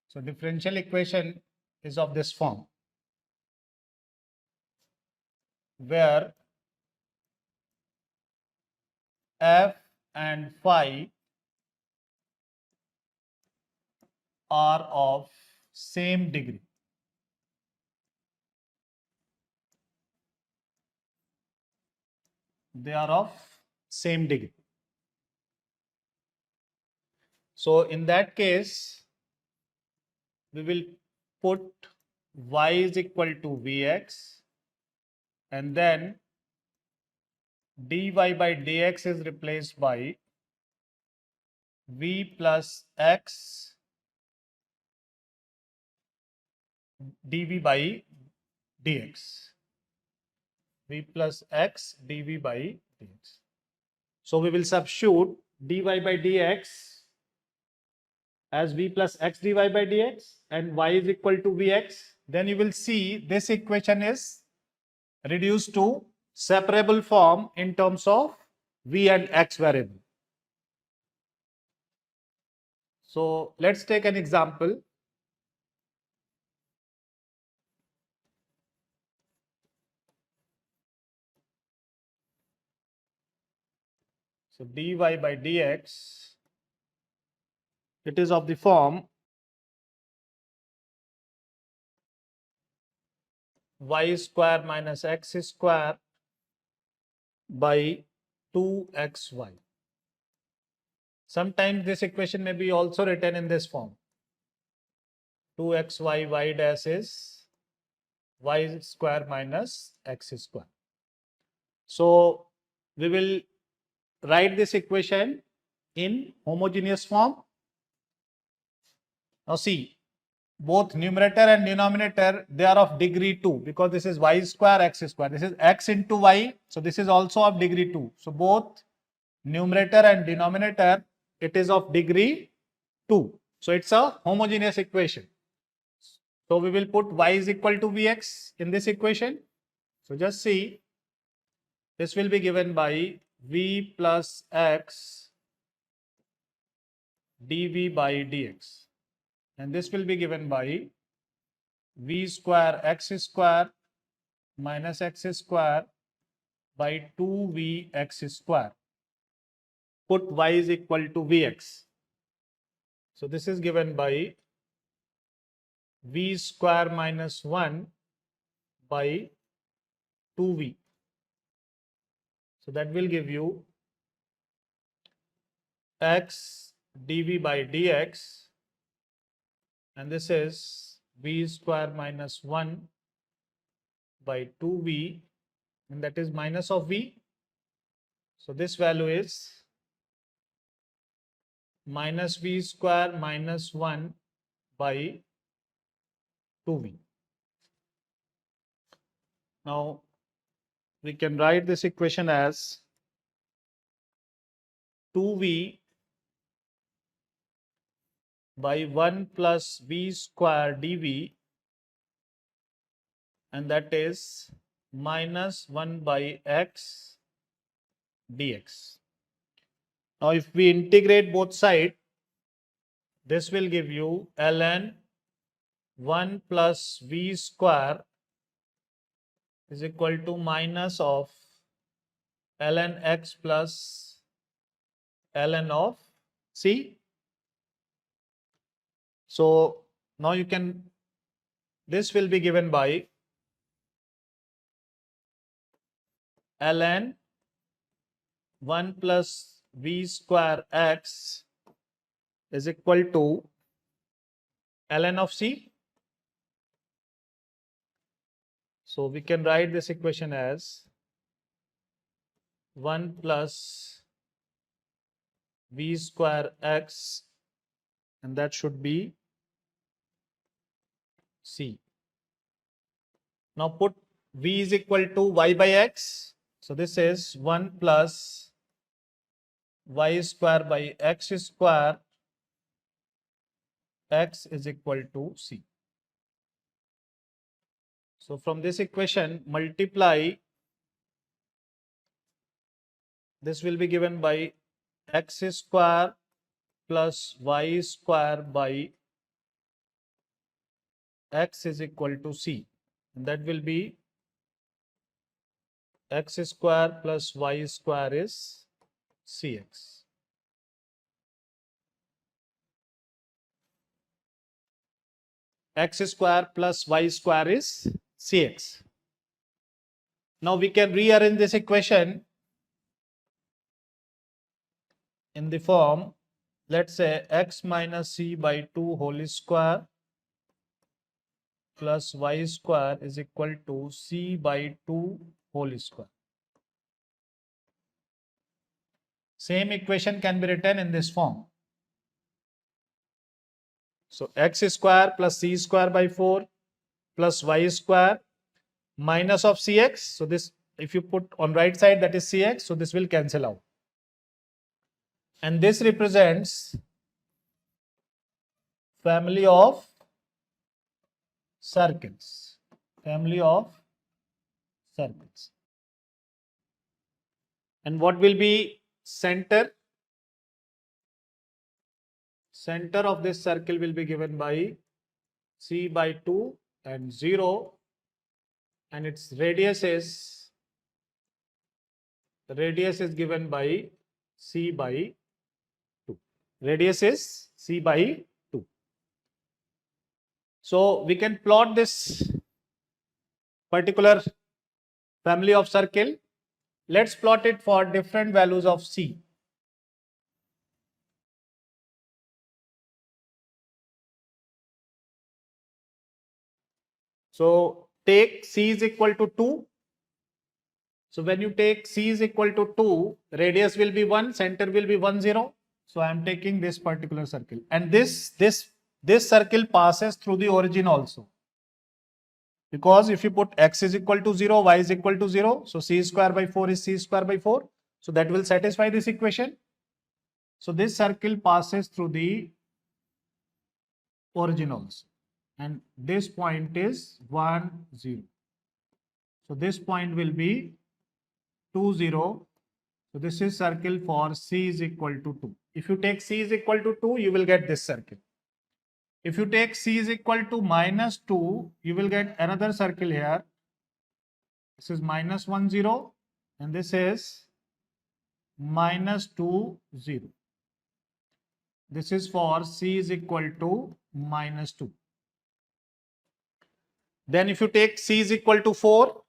So differential equation is of this form, where f and phi are of same degree. They are of same degree. So in that case, we will put y is equal to vx, and then dy by dx is replaced by v plus x dv by dx. V plus x dv by dx. So we will substitute dy by dx as v plus x dy by dx and y is equal to vx. Then you will see this equation is reduced to separable form in terms of v and x variable. So let's take an example. So dy by dx, it is of the form y square minus x square by 2xy. Sometimes this equation may be also written in this form. 2xy y dash is y square minus x square. So we will write this equation in homogeneous form. Now see, both numerator and denominator, they are of degree 2, because this is y square x square. This is x into y. So this is also of degree 2. So both numerator and denominator, it is of degree 2. So it's a homogeneous equation. So we will put y is equal to vx in this equation. So just see, this will be given by v plus x dv by dx, and this will be given by v square x square minus x square by 2vx square. Put y is equal to vx. So this is given by v square minus 1 by 2v. So that will give you x dv by dx, and this is v square minus 1 by 2v, and that is minus of v. So this value is minus v square minus 1 by 2v. Now we can write this equation as 2v by 1 plus v square dv, and that is minus 1 by x dx. Now if we integrate both sides, this will give you ln 1 plus v square is equal to minus of ln x plus ln of c. So now you can, this will be given by ln 1 plus v square x is equal to ln of c. So we can write this equation as 1 plus v square x, and that should be c. Now put v is equal to y by x. So this is 1 plus y square by x square, x is equal to c. So from this equation, multiply, this will be given by x square plus y square by x is equal to c. And that will be x square plus y square is cx. X square plus y square is cx. Now we can rearrange this equation in the form, let's say x minus c by 2 whole square plus y square is equal to c by 2 whole square. Same equation can be written in this form. So x square plus c square by 4 plus y square minus of cx. So this, if you put on right side, that is cx, so this will cancel out. And this represents family of circles. Family of circles. And what will be center? Center of this circle will be given by c by 2 and 0, and its radius is given by c by 2. Radius is c by 2. So we can plot this particular family of circle. Let's plot it for different values of c. So take c is equal to 2. So when you take c is equal to 2, radius will be 1, center will be 1, 0. So I am taking this particular circle, and this circle passes through the origin also. Because if you put x is equal to 0, y is equal to 0, so c square by 4 is c square by 4. So that will satisfy this equation. So this circle passes through the origin also. And this point is 1, 0. So this point will be 2, 0. So this is circle for c is equal to 2. If you take c is equal to 2, you will get this circle. If you take c is equal to minus 2, you will get another circle here. This is minus 1, 0, and this is minus 2, 0. This is for c is equal to minus 2. Then if you take c is equal to 4,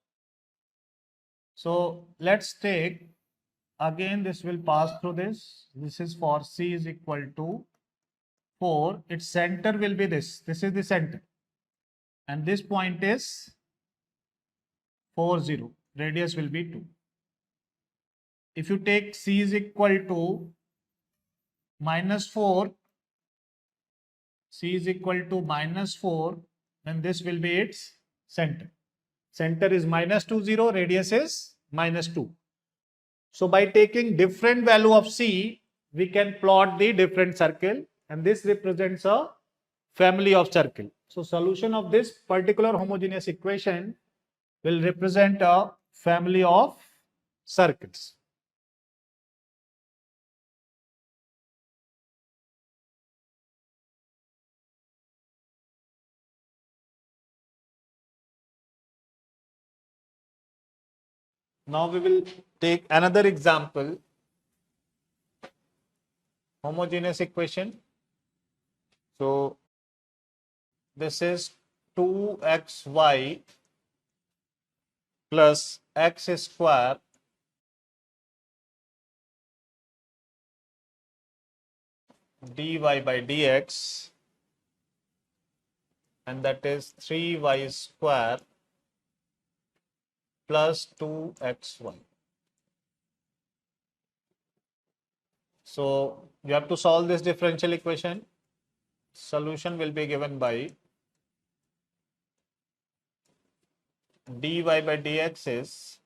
so let's take, again this will pass through this. This is for c is equal to 4. Its center will be this. This is the center. And this point is 4, 0. Radius will be 2. If you take c is equal to minus 4, c is equal to minus 4, then this will be its center. Center is minus 2, 0, radius is minus 2. So by taking different value of c, we can plot the different circle, and this represents a family of circle. So solution of this particular homogeneous equation will represent a family of circles. Now we will take another example, homogeneous equation. So this is 2xy plus x square dy by dx, and that is 3y square plus 2xy. So you have to solve this differential equation. Solution will be given by dy by dx is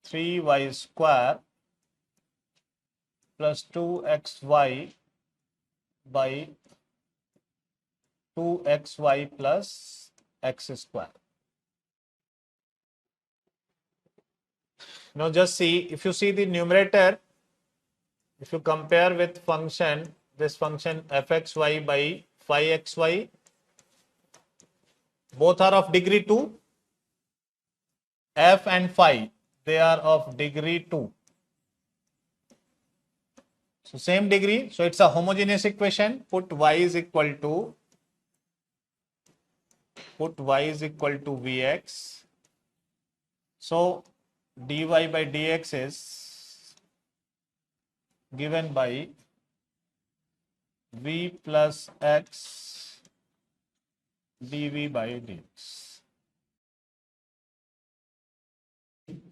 3y square plus 2xy by 2xy plus x square. Now just see, if you see the numerator, if you compare with function, this function fxy by phi xy, both are of degree 2. F and phi, they are of degree 2. So same degree, so it's a homogeneous equation. Put y is equal to Vx. So dy by dx is given by v plus x dv by dx.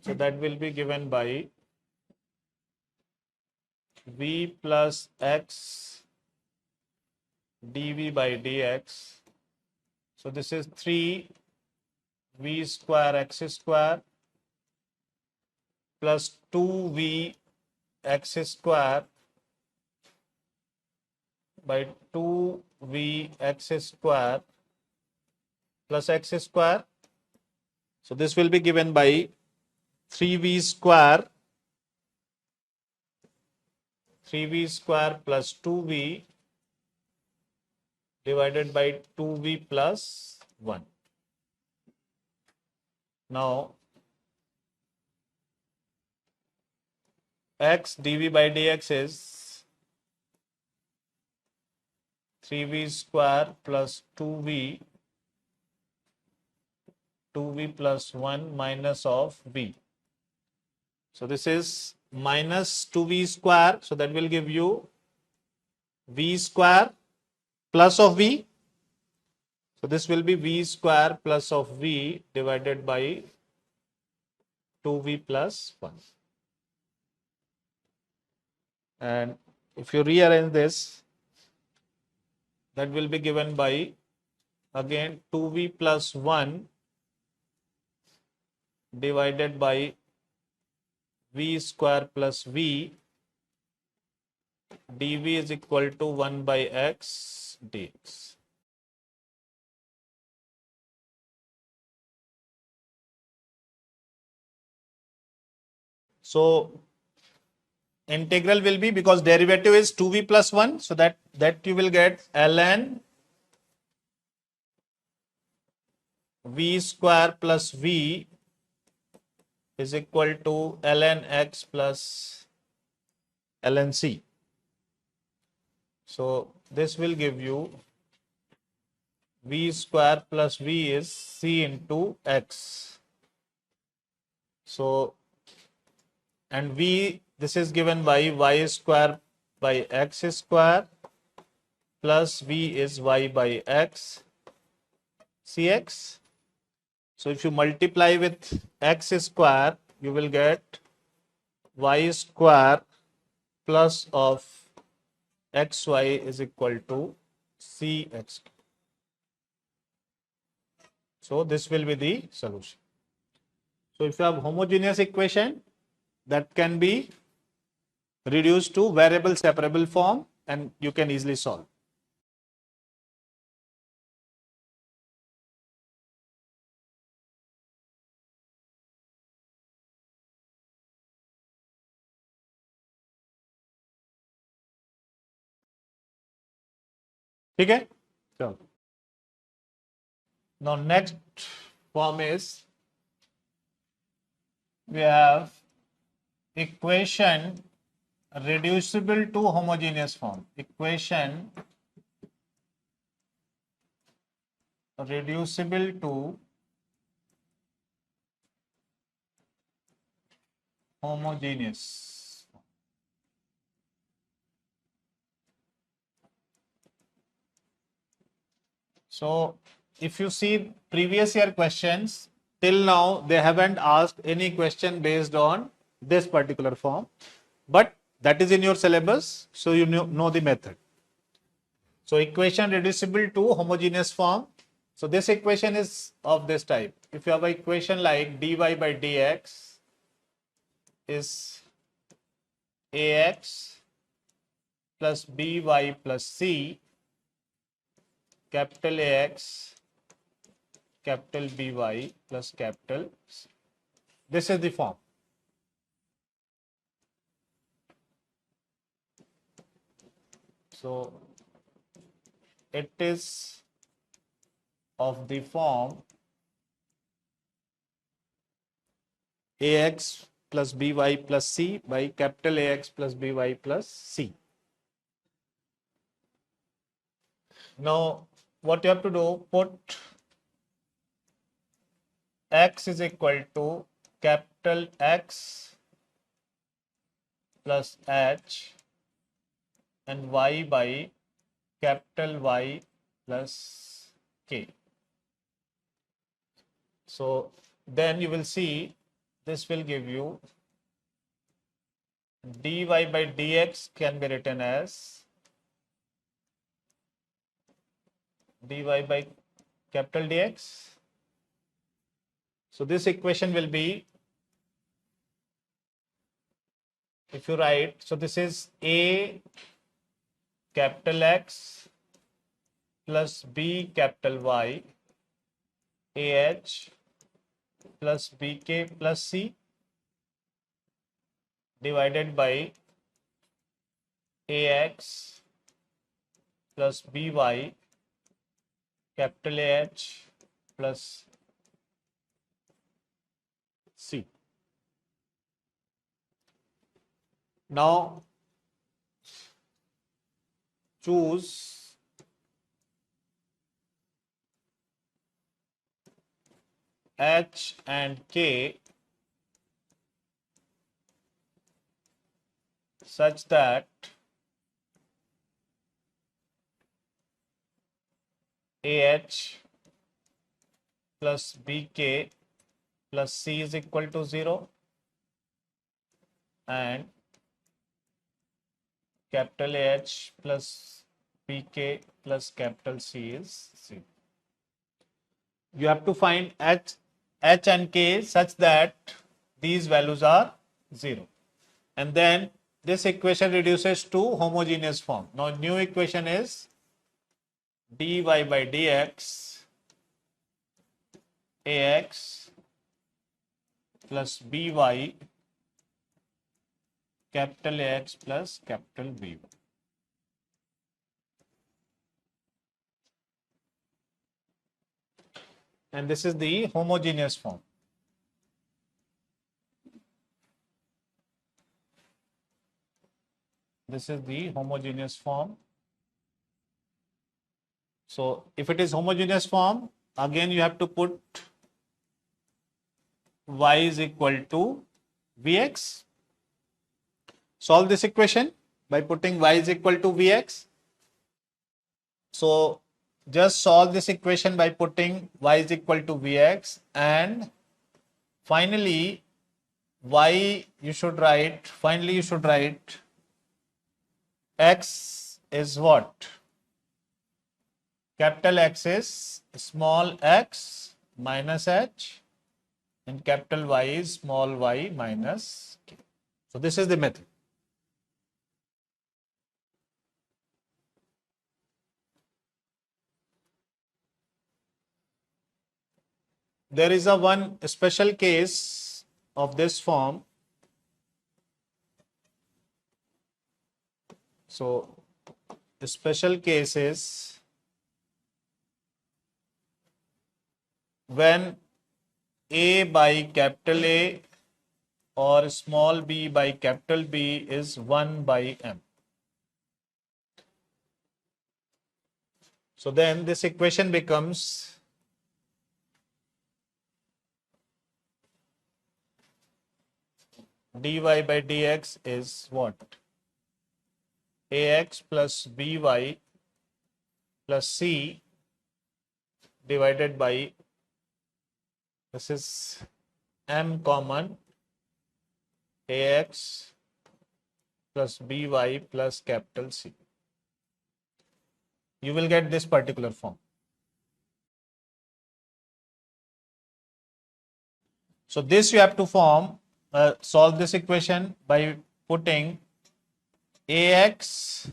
So that will be given by v plus x dv by dx. So this is 3v square x square plus 2v x square by 2v x square plus x square. So this will be given by 3v square plus 2v divided by 2v plus 1. Now x dv by dx is 3v square plus 2v plus 1 minus of v. So this is minus 2v square, so that will give you v square plus of v. So this will be v square plus of v divided by 2v plus 1. And if you rearrange this, that will be given by again 2v plus 1 divided by v square plus v dv is equal to 1 by x dx. So integral will be, because derivative is 2v plus 1, so that you will get ln v square plus v is equal to ln x plus ln c. So this will give you v square plus v is c into x. So, and v, this is given by y square by x square plus v is y by x cx. So if you multiply with x square, you will get y square plus of xy is equal to cx. So this will be the solution. So if you have homogeneous equation, that can be reduced to variable separable form and you can easily solve. Okay? So now next form is, we have equation reducible to homogeneous form. Equation reducible to homogeneous. So if you see previous year questions, till now they haven't asked any question based on this particular form, but that is in your syllabus, so you know the method. So equation reducible to homogeneous form. So this equation is of this type. If you have an equation like dy by dx is ax plus by plus c, capital AX, capital By plus capital C. This is the form. So it is of the form Ax plus By plus C by capital Ax plus By plus C. Now what you have to do, put x is equal to capital X plus h and y by capital Y plus k. So then you will see this will give you dy by dx can be written as dy by capital Dx. So this equation will be, if you write, so this is A capital X plus B capital Y AH plus BK plus C divided by AX plus BY capital AH plus C. Now choose H and K such that AH plus BK plus C is equal to 0 and capital H plus BK plus capital C is 0. You have to find H and K such that these values are 0. And then this equation reduces to homogeneous form. Now new equation is dy by dx ax plus by capital Ax plus capital B. And this is the homogeneous form. This is the homogeneous form. So if it is homogeneous form, again you have to put y is equal to Vx. Solve this equation by putting y is equal to Vx. So just solve this equation by putting y is equal to Vx, and finally you should write x is what? Capital X is small x minus h and capital Y is small y minus k. So this is the method. There is a one special case of this form. So the special case is when A by capital A or small b by capital B is 1 by m. So then this equation becomes dy by dx is what? Ax plus by plus c divided by, this is m common, ax plus by plus capital C. You will get this particular form. So this you have to solve this equation by putting ax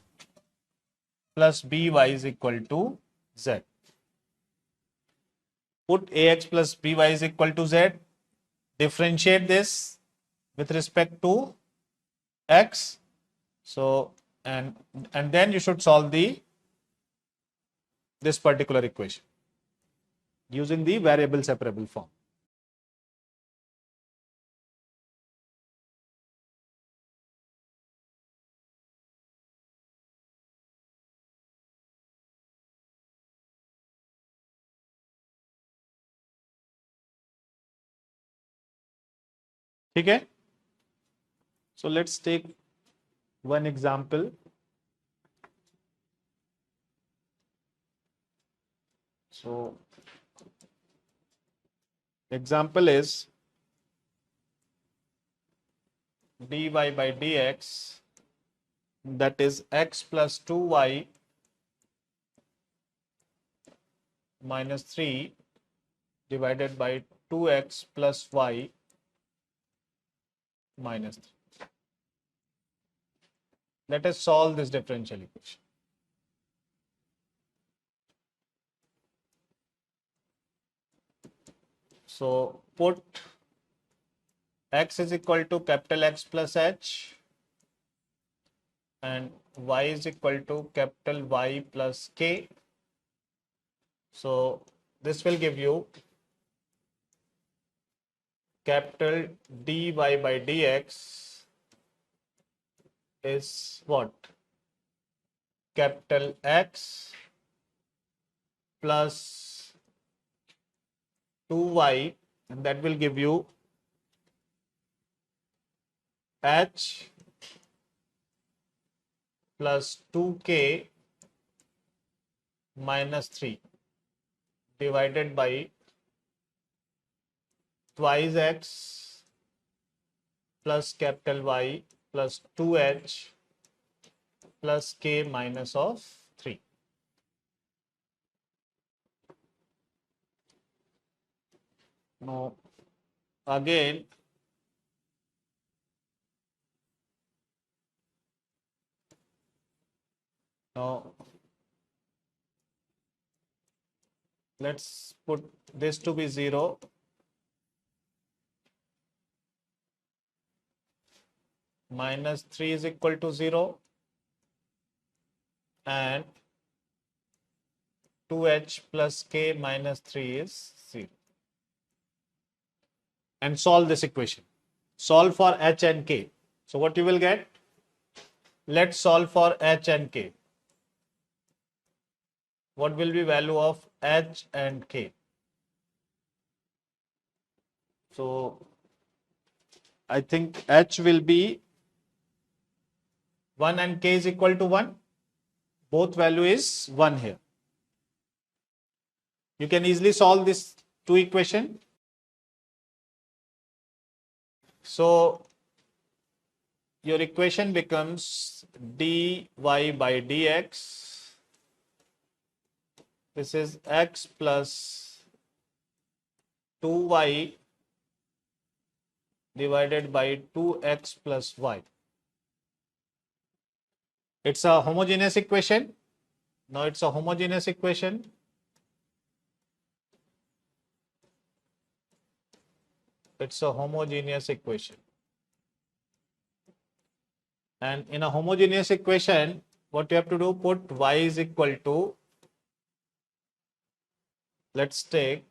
plus by is equal to z. Put ax plus by is equal to z. Differentiate this with respect to x. So and then you should solve this particular equation using the variable separable form. Okay. So let's take one example. So example is dy by dx, that is x plus 2y minus 3 divided by 2x plus y minus 3. Let us solve this differential equation. So put x is equal to capital X plus h and y is equal to capital Y plus k. So this will give you capital dy by dx is what? Capital X plus 2y, and that will give you h plus 2k minus 3 divided by twice x plus capital Y plus 2h plus k minus of 3. Now again let's put this to be 0. Minus 3 is equal to 0 and 2h plus k minus 3 is 0. And solve this equation. Solve for h and k. So what you will get? Let's solve for h and k. What will be value of h and k? So I think h will be 1 and k is equal to 1. Both value is 1 here. You can easily solve this two equation. So your equation becomes dy by dx. This is x plus 2y divided by 2x plus y. It's a homogeneous equation. Now it's a homogeneous equation. It's a homogeneous equation. And in a homogeneous equation, what you have to do, put y is equal to, let's take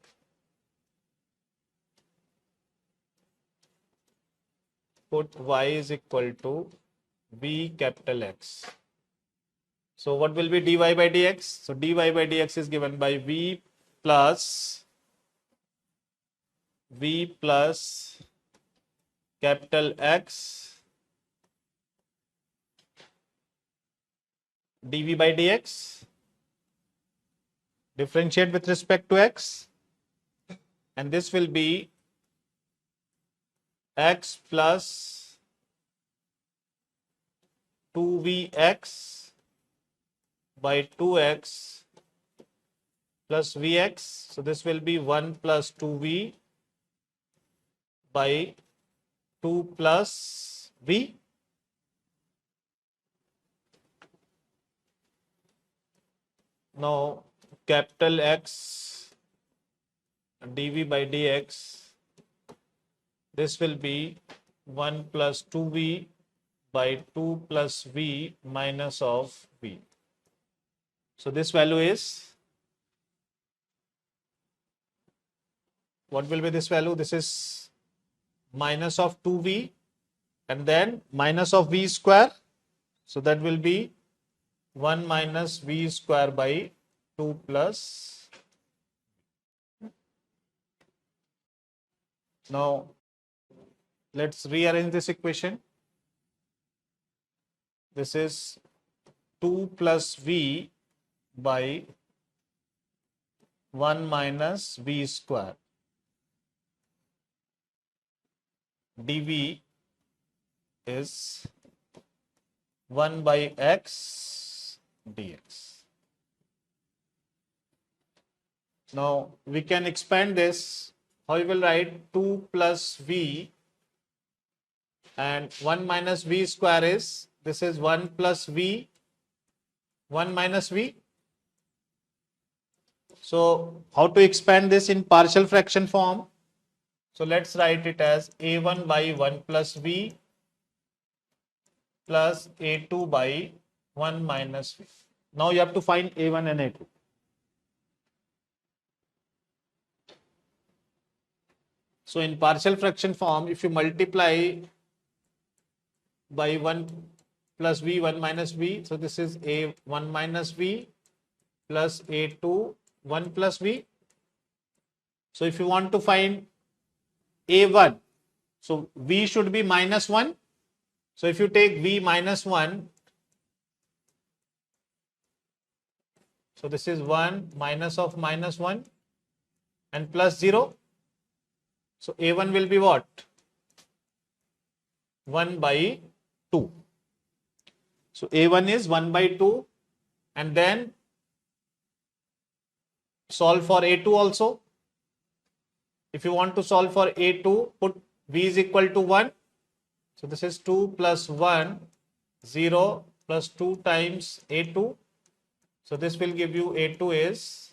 put y is equal to v capital X. So what will be dy by dx? So dy by dx is given by v plus capital X dv by dx differentiate with respect to x, and this will be x plus 2vx by 2x plus vx. So this will be 1 plus 2v by 2 plus v. Now capital X dv by dx, this will be 1 plus 2v by 2 plus v minus of v. So this value is, what will be this value? This is minus of 2v and then minus of v square. So that will be 1 minus v square by 2 plus. Now let's rearrange this equation. This is 2 plus v by 1 minus v square dv is 1 by x dx. Now we can expand this. How we will write 2 plus v and 1 minus v square is, this is 1 plus v, 1 minus v. So how to expand this in partial fraction form? So let's write it as a1 by 1 plus v plus a2 by 1 minus v. Now you have to find a1 and a2. So in partial fraction form, if you multiply by 1 plus v, 1 minus v, so this is a1 minus v plus a2, 1 plus v. So if you want to find a1, so v should be minus 1. So if you take v minus 1, so this is 1 minus of minus 1 and plus 0. So a1 will be what? 1 by 2. So a1 is 1 by 2, and then solve for a2 also. If you want to solve for a2, put v is equal to 1. So this is 2 plus 1, 0 plus 2 times a2. So this will give you a2 is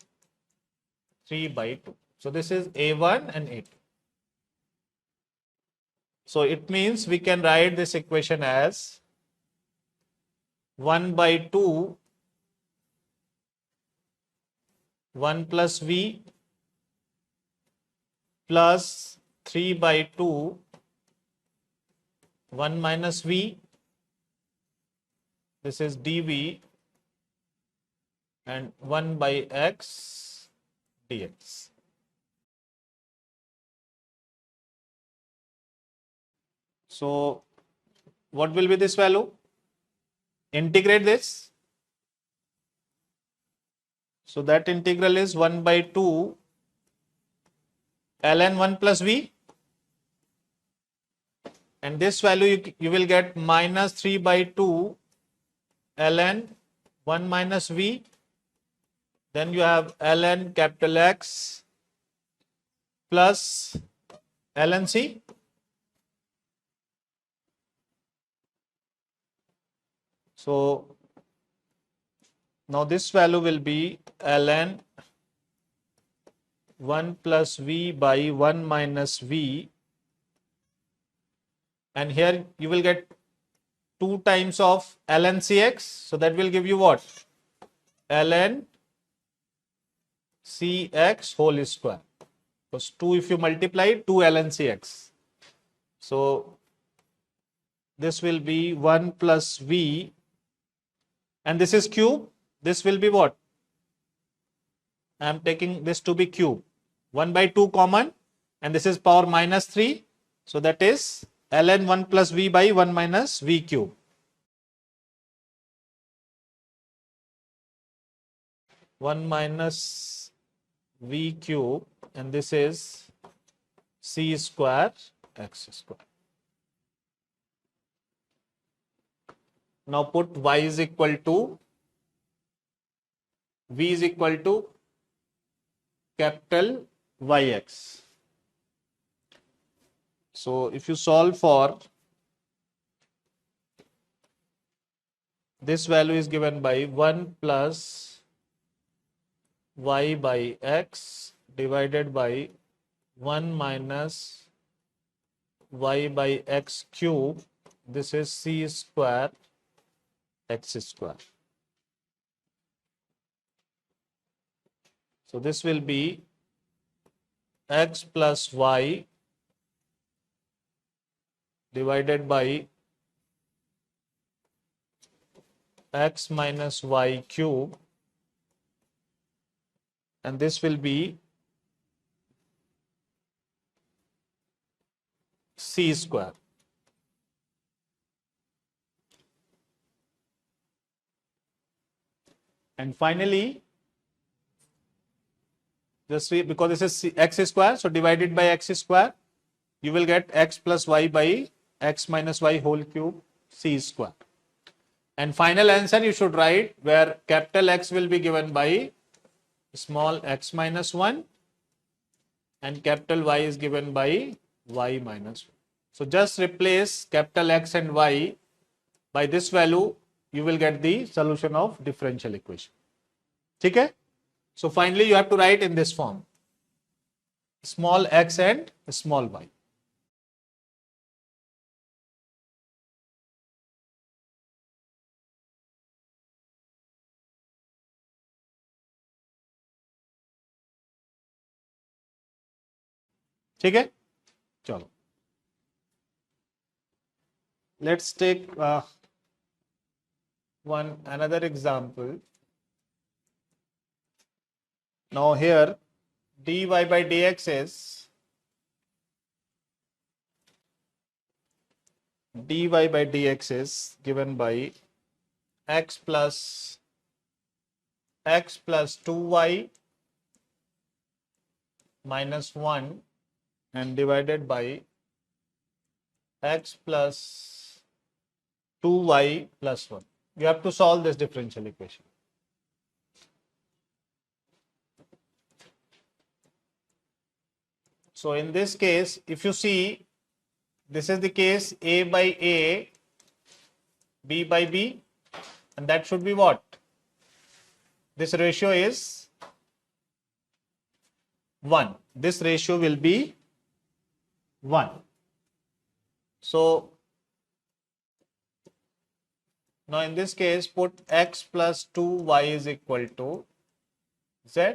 3 by 2. So this is a1 and a2. So it means we can write this equation as 1 by 2, 1 plus v plus 3 by 2, 1 minus v. This is dv and 1 by x dx. So what will be this value? Integrate this. So that integral is 1 by 2 ln 1 plus v, and this value you will get minus 3 by 2 ln 1 minus v. Then you have ln capital X plus ln c. So now this value will be ln 1 plus v by 1 minus v, and here you will get 2 times of ln cx. So that will give you what? ln cx whole square. Because 2 if you multiply, 2 ln cx. So this will be 1 plus v, and this is cube. This will be what? I am taking this to be cube. 1 by 2 common, and this is power minus 3. So that is ln 1 plus v by 1 minus v cube. 1 minus v cube, and this is c square x square. Now put y is equal to, v is equal to capital Yx. So if you solve for, this value is given by 1 plus y by x divided by 1 minus y by x cube. This is c square x square. So this will be x plus y divided by x minus y cube, and this will be c square. And finally, just because this is x square, so divided by x square, you will get x plus y by x minus y whole cube c square. And final answer you should write where capital X will be given by small x minus 1 and capital Y is given by y minus 1. So just replace capital X and Y by this value, you will get the solution of differential equation. Okay? So finally you have to write in this form, small x and small y. Okay? Chalo. Let's take another example. Now here dy by dx is given by x plus 2y minus 1 and divided by x plus 2y plus 1. You have to solve this differential equation. So in this case, if you see, this is the case a by a, b by b, and that should be what? This ratio is 1. This ratio will be 1. So now in this case, put x plus 2y is equal to z.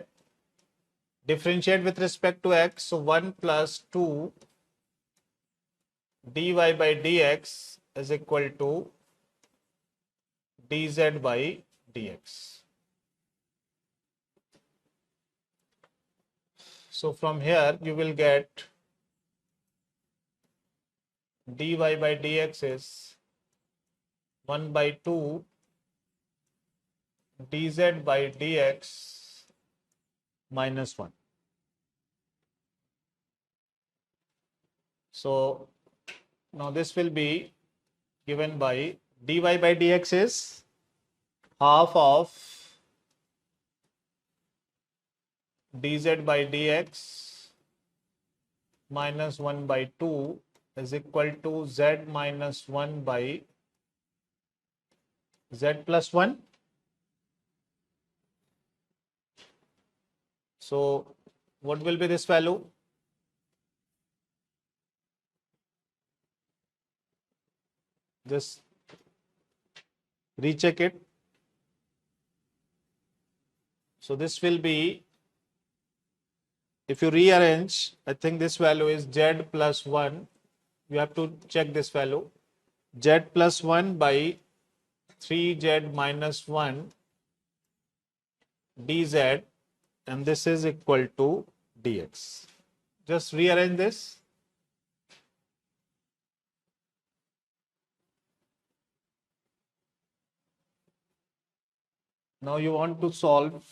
Differentiate with respect to x. So 1 plus 2 dy by dx is equal to dz by dx. So from here you will get dy by dx is 1 by 2 dz by dx minus 1. So now this will be given by dy by dx is half of dz by dx minus 1 by 2 is equal to z minus 1 by z plus 1. So what will be this value? Just recheck it. So this will be, if you rearrange, I think this value is z plus 1. You have to check this value. Z plus 1 by 3z minus 1 dz, and this is equal to dx. Just rearrange this. Now you want to solve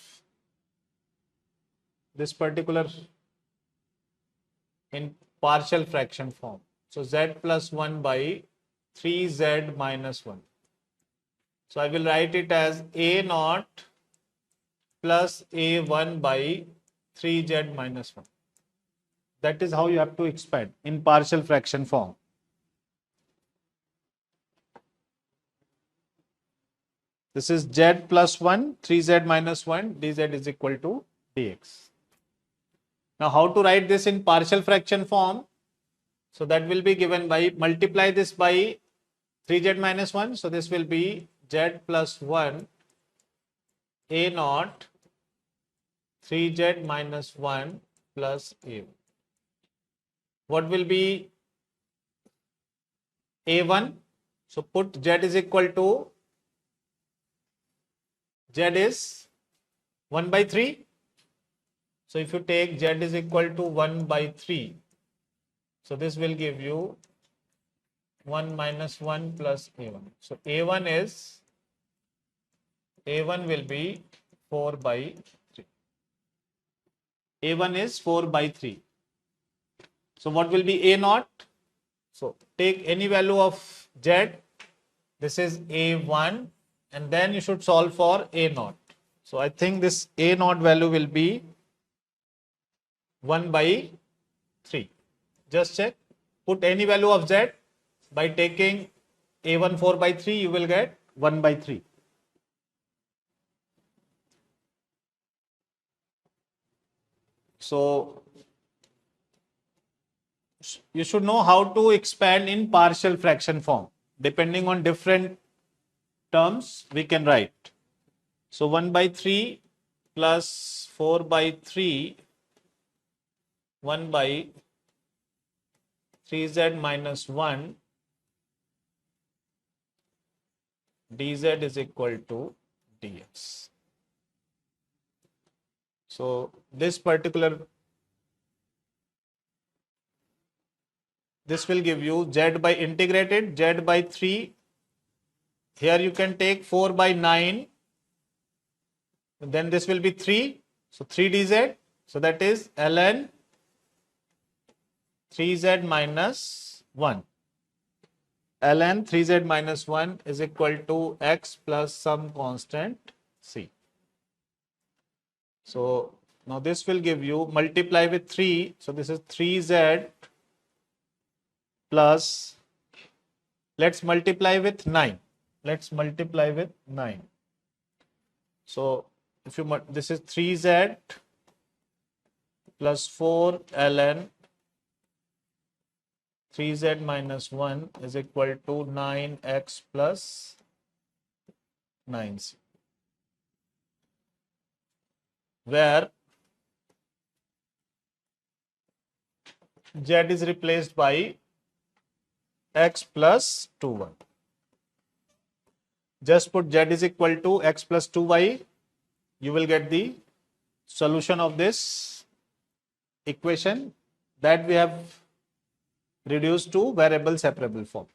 this particular in partial fraction form. So z plus 1 by 3z minus 1. So I will write it as a naught plus a1 by 3z minus 1. That is how you have to expand in partial fraction form. This is z plus 1, 3z minus 1, dz is equal to dx. Now, how to write this in partial fraction form? So, that will be given by, multiply this by 3z minus 1. So, this will be z plus 1 a naught 3z minus 1 plus a. What will be a1? So, put z is equal to, z is 1 by 3. So, if you take z is equal to 1 by 3, so this will give you 1 minus 1 plus a1. So, a1 will be 4 by 3. a1 is 4 by 3. So, what will be a naught? So, take any value of z. This is a1 and then you should solve for a naught. So, I think this a naught value will be 1 by 3. Just check. Put any value of z. By taking a1 4 by 3, you will get 1 by 3. So, you should know how to expand in partial fraction form. Depending on different terms, we can write. So, 1 by 3 plus 4 by 3, 1 by 3z minus 1 dz is equal to dx. So, this will give you z by integrated, z by 3. Here you can take 4 by 9. Then this will be 3. So, 3 dz. So, that is ln 3z minus 1. ln 3z minus 1 is equal to x plus some constant c. So, now this will give you, multiply with 3. So, this is 3z plus, let's multiply with 9. Let's multiply with 9. So, if you, this is 3z plus 4 ln 3z minus 1 is equal to 9x plus 9c, where z is replaced by x plus 2y. Just put z is equal to x plus 2y. You will get the solution of this equation that we have reduced to variable separable form.